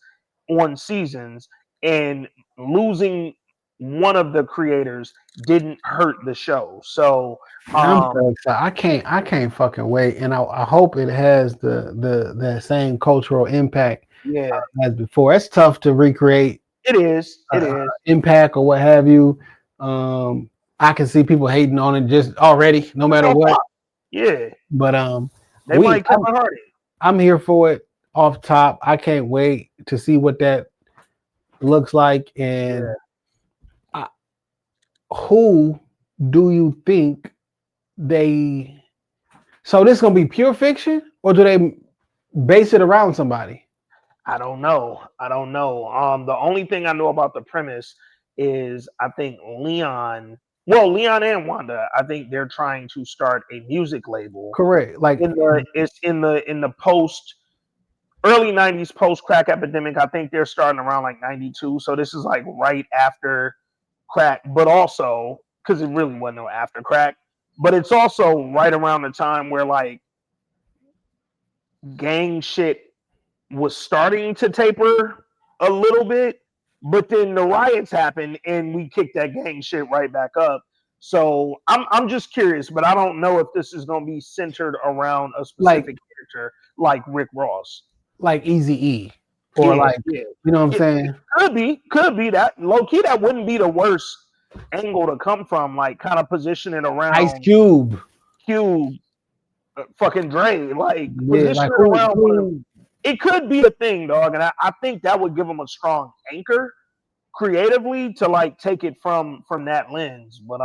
on seasons, and losing one of the creators didn't hurt the show. So I'm so excited. I can't fucking wait, and I hope it has the same cultural impact as before. It's tough to recreate. It is impact or what have you. I can see people hating on it just already, no matter what. Yeah, but they might come hard. I'm here for it off top. I can't wait to see what that looks like. And who do you think they? So this is gonna be pure fiction, or do they base it around somebody? I don't know. The only thing I know about the premise is I think Leon and Wanda, I think they're trying to start a music label. Correct. Like it's in the post early 90s post crack epidemic. I think they're starting around like 92. So this is like right after crack, but also because it really wasn't no after crack, but it's also right around the time where like gang shit was starting to taper a little bit, but then the riots happened and we kicked that gang shit right back up. So I'm just curious, but I don't know if this is going to be centered around a specific character like Rick Ross, like Eazy-E, or you know what I'm saying? Could be that low key. That wouldn't be the worst angle to come from. Like kind of position it around Ice Cube, fucking Dre, like position it around. It could be a thing, dog, and I think that would give them a strong anchor creatively to like take it from that lens. But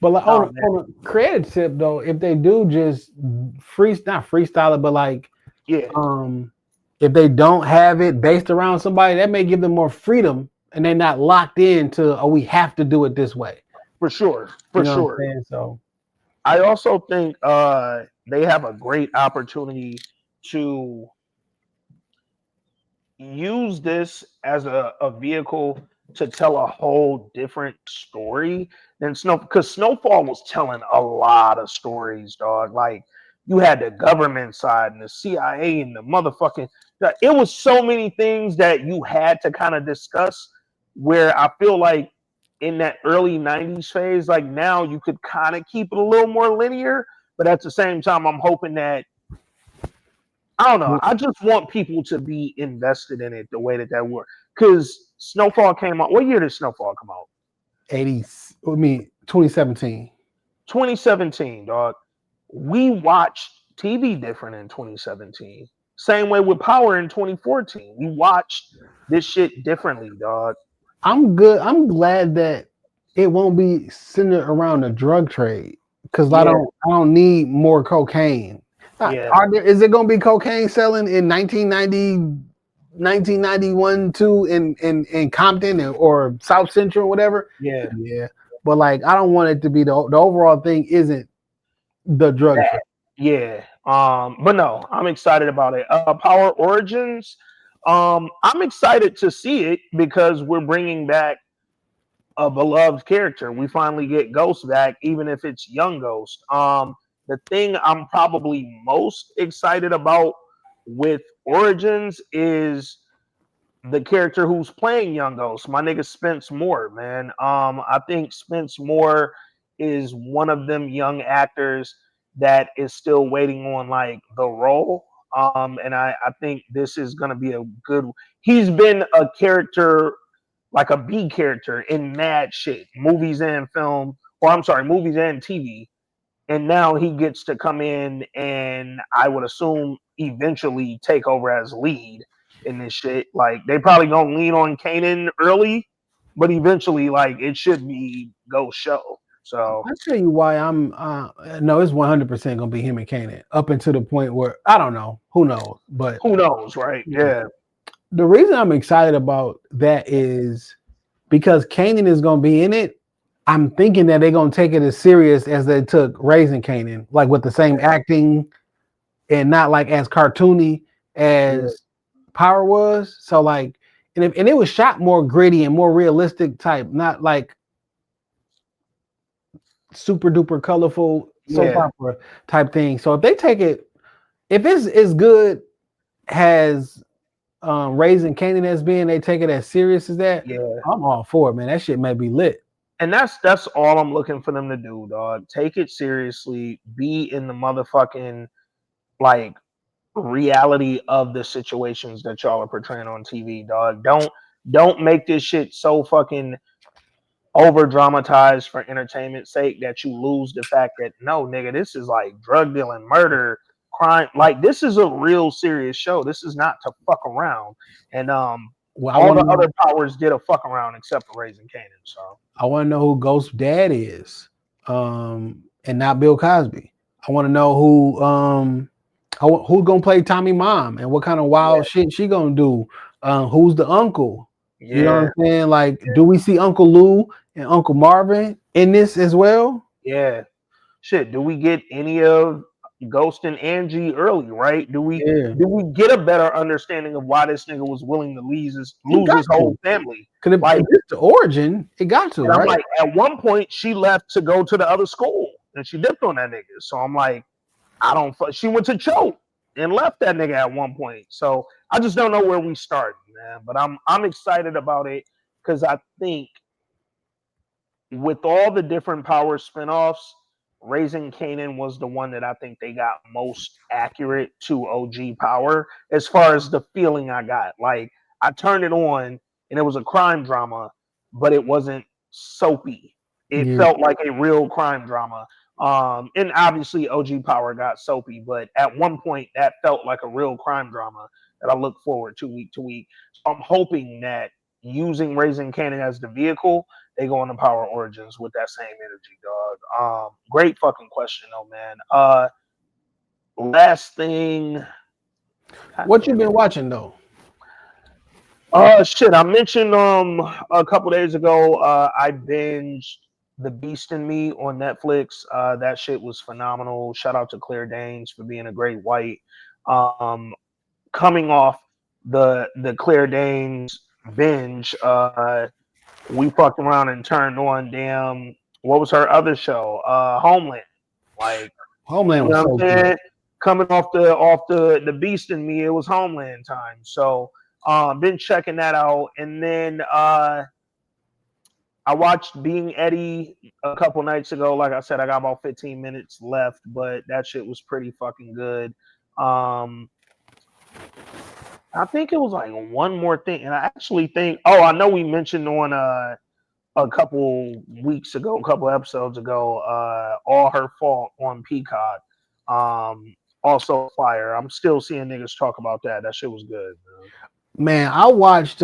like on a creative tip though, if they do just not freestyle it, but like if they don't have it based around somebody, that may give them more freedom, and they're not locked into we have to do it this way. For sure. So I also think they have a great opportunity to use this as a vehicle to tell a whole different story than because Snowfall was telling a lot of stories, dog. Like you had the government side and the CIA and the motherfucking. It was so many things that you had to kind of discuss. Where I feel like in that early '90s phase, like now you could kind of keep it a little more linear, but at the same time, I'm hoping that. I don't know. I just want people to be invested in it the way that worked. Because Snowfall came out. What year did Snowfall come out? 2017. 2017, dog. We watched TV different in 2017. Same way with Power in 2014. We watched this shit differently, dog. I'm good. I'm glad that it won't be centered around the drug trade. Because I don't need more cocaine. Is it going to be cocaine selling in 1991 too in Compton or South Central or whatever? Yeah. But like, I don't want it to be the overall thing isn't the drug trade. Yeah. But no, I'm excited about it. Power Origins. I'm excited to see it because we're bringing back a beloved character. We finally get Ghost back, even if it's young Ghost. The thing I'm probably most excited about with Origins is the character who's playing Young Ghost, my nigga Spence Moore, man. I think Spence Moore is one of them young actors that is still waiting on like the role. And I think this is gonna be a good. He's been a character like a B character in mad shit, movies and film, or I'm sorry, movies and TV. And now he gets to come in and I would assume eventually take over as lead in this shit. Like they probably gonna lean on Kanan early, but eventually like it should be Ghost Show. So I'll tell you why I'm no, it's 100% gonna be him and Kanan up until the point where I don't know, who knows, but who knows, right? Yeah. The reason I'm excited about that is because Kanan is gonna be in it. I'm thinking that they're gonna take it as serious as they took Raising Kanan, like with the same acting and not like as cartoony as Power was. So like, and it was shot more gritty and more realistic type, not like super duper colorful soap opera type thing. So if they take it, if it's as good as Raising Kanan has been, they take it as serious as that. Yeah, I'm all for it, man. That shit may be lit. And that's all I'm looking for them to do, dog. Take it seriously. Be in the motherfucking like reality of the situations that y'all are portraying on TV, dog. Don't make this shit so fucking over dramatized for entertainment's sake that you lose the fact that no, nigga, this is like drug dealing, murder, crime. Like this is a real serious show. This is not to fuck around. And Well, all the other powers did a fuck around except for Raising Kanan. So I want to know who Ghost's dad is, and not Bill Cosby. I want to know who's gonna play Tommy mom and what kind of wild shit she gonna do. Who's the uncle? yeah. You know what I'm saying? Like, do we see Uncle Lou and Uncle Marvin in this as well? Yeah. Shit. Do we get any of Ghost and Angie early, right? Do we get a better understanding of why this nigga was willing to lose his whole family? Because if it's the origin, it got to, right? I'm like, at one point she left to go to the other school and she dipped on that nigga. So I'm like, she went to Choate and left that nigga at one point. So I just don't know where we start, man. But I'm excited about it because I think with all the different Power spinoffs, Raising Kanan was the one that I think they got most accurate to OG Power as far as the feeling I got. Like I turned it on and it was a crime drama, but it wasn't soapy. It felt like a real crime drama. And obviously OG Power got soapy, but at one point that felt like a real crime drama that I look forward to week to week. So I'm hoping that using Raising Kanan as the vehicle, they go into Power Origins with that same energy, dog. Great fucking question though, man. Last thing. What you been watching though? Shit. I mentioned a couple days ago. I binged The Beast in Me on Netflix. That shit was phenomenal. Shout out to Claire Danes for being a great white. Coming off the Claire Danes binge, we fucked around and turned on what was her other show? Homeland. Like Homeland was so good. Coming off the Beast in Me, it was Homeland time. So been checking that out. And then I watched Being Eddie a couple nights ago. Like I said, I got about 15 minutes left, but that shit was pretty fucking good. I think it was like one more thing, and I actually think. Oh, I know we mentioned on a couple weeks ago, a couple episodes ago, All Her Fault on Peacock. Also fire. I'm still seeing niggas talk about that. That shit was good. Man, I watched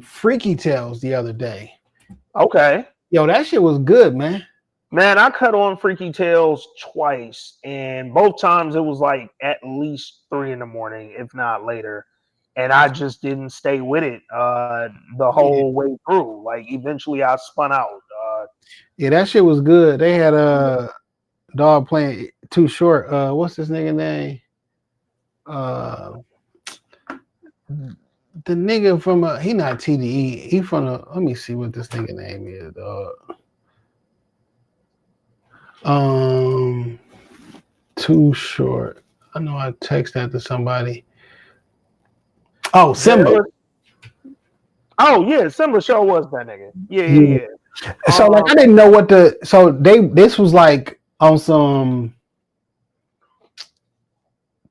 Freaky Tales the other day. Okay. Yo, that shit was good, man. Man, I cut on Freaky Tales twice, and both times it was like at least 3 a.m, if not later. And I just didn't stay with it the whole way through. Like eventually I spun out. Yeah, that shit was good. They had a dog playing Too Short. What's this nigga name? The nigga from he not TDE. He from let me see what this nigga name is, dog. Too Short. I know I text that to somebody. Oh, Simba. Oh yeah, similar show was that nigga. Yeah. So like I didn't know what the this was like on some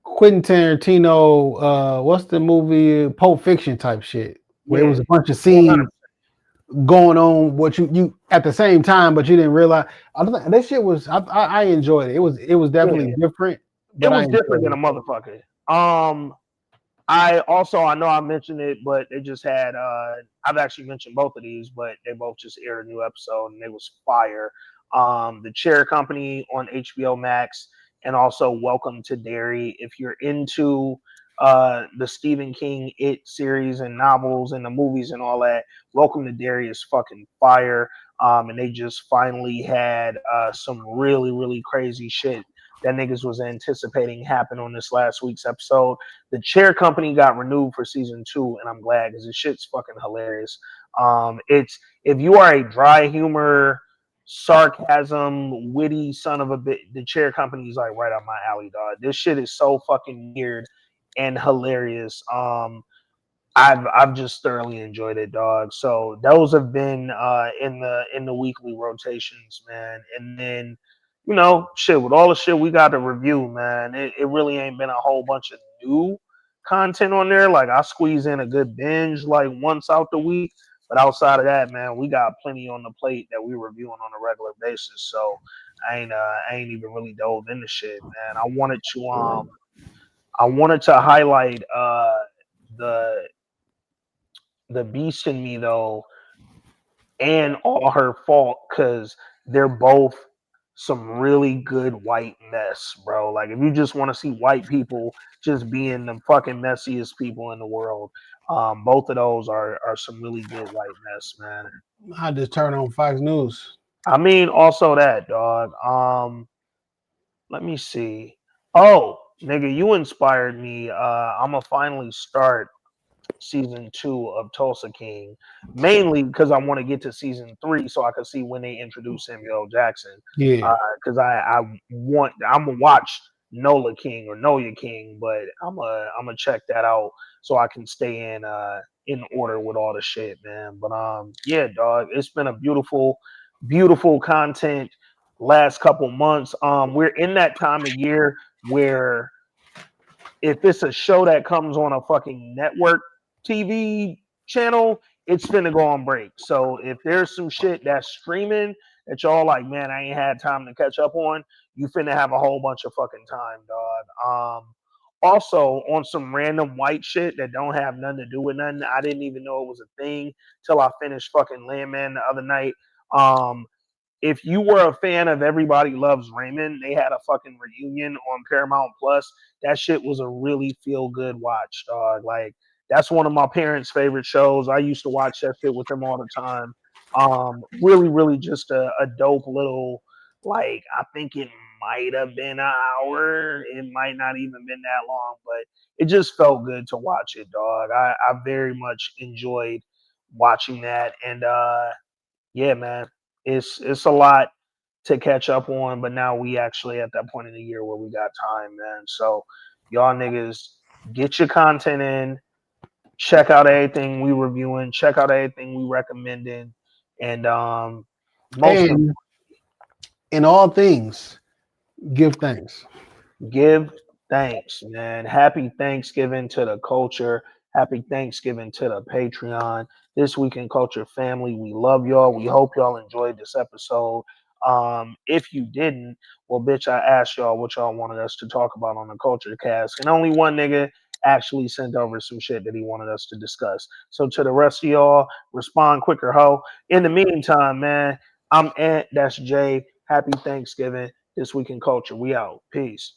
Quentin Tarantino, what's the movie Pulp Fiction type shit where it was a bunch of scenes going on what you at the same time, but you didn't realize. I don't think that shit was. I enjoyed it. It was definitely different. But it was different than a motherfucker. I know I mentioned it, but they just had I've actually mentioned both of these, but they both just aired a new episode and they was fire. The Chair Company on HBO Max, and also Welcome to Derry. If you're into the Stephen King It series and novels and the movies and all that, Welcome to Derry is fucking fire. And they just finally had some really, really crazy shit that niggas was anticipating happen on this last week's episode. The Chair Company got renewed for season 2, and I'm glad because the shit's fucking hilarious. It's if you are a dry humor, sarcasm, witty son of a bitch, the Chair Company is like right up my alley, dog. This shit is so fucking weird and hilarious. I've just thoroughly enjoyed it, dog. So those have been in the weekly rotations, man. And then, you know, shit, with all the shit we got to review, man, it really ain't been a whole bunch of new content on there. Like I squeeze in a good binge like once out the week. But outside of that, man, we got plenty on the plate that we reviewing on a regular basis. So I ain't even really dove into shit, man. I wanted to highlight the Beast in Me though, and All Her Fault, because they're both some really good white mess, bro. Like if you just want to see white people just being the fucking messiest people in the world, both of those are some really good white mess, man. I just turn on Fox News. I mean, also that, dog. Let me see. Oh, nigga, you inspired me. I'm gonna finally start season 2 of Tulsa King, mainly because I want to get to season 3 so I can see when they introduce Samuel Jackson. Yeah, Because I'm gonna watch Nola King or Noya King, but I'm gonna check that out so I can stay in order with all the shit, man. But yeah, dog, it's been a beautiful, beautiful content last couple months. We're in that time of year where if it's a show that comes on a fucking network TV channel, it's finna go on break. So if there's some shit that's streaming that y'all like, man, I ain't had time to catch up on, you finna have a whole bunch of fucking time, dog. Also, on some random white shit that don't have nothing to do with nothing, I didn't even know it was a thing till I finished fucking Landman the other night. If you were a fan of Everybody Loves Raymond, they had a fucking reunion on Paramount Plus. That shit was a really feel good watch, dog. Like that's one of my parents' favorite shows. I used to watch that shit with them all the time. Really, really just a dope little, like, I think it might have been an hour. It might not even been that long, but it just felt good to watch it, dog. I very much enjoyed watching that. And yeah, man, it's a lot to catch up on, but now we actually at that point in the year where we got time, man. So y'all niggas get your content in, check out everything we reviewing, check out everything we recommending, and in all things, give thanks. Give thanks, man. Happy Thanksgiving to the culture. Happy Thanksgiving to the Patreon. This Week in Culture family, we love y'all. We hope y'all enjoyed this episode. If you didn't, well, bitch, I asked y'all what y'all wanted us to talk about on the Culture Cast, and only one nigga actually sent over some shit that he wanted us to discuss. So to the rest of y'all, respond quicker, ho. In the meantime, man, I'm Ant. That's Jay. Happy Thanksgiving. This Week in Culture. We out. Peace.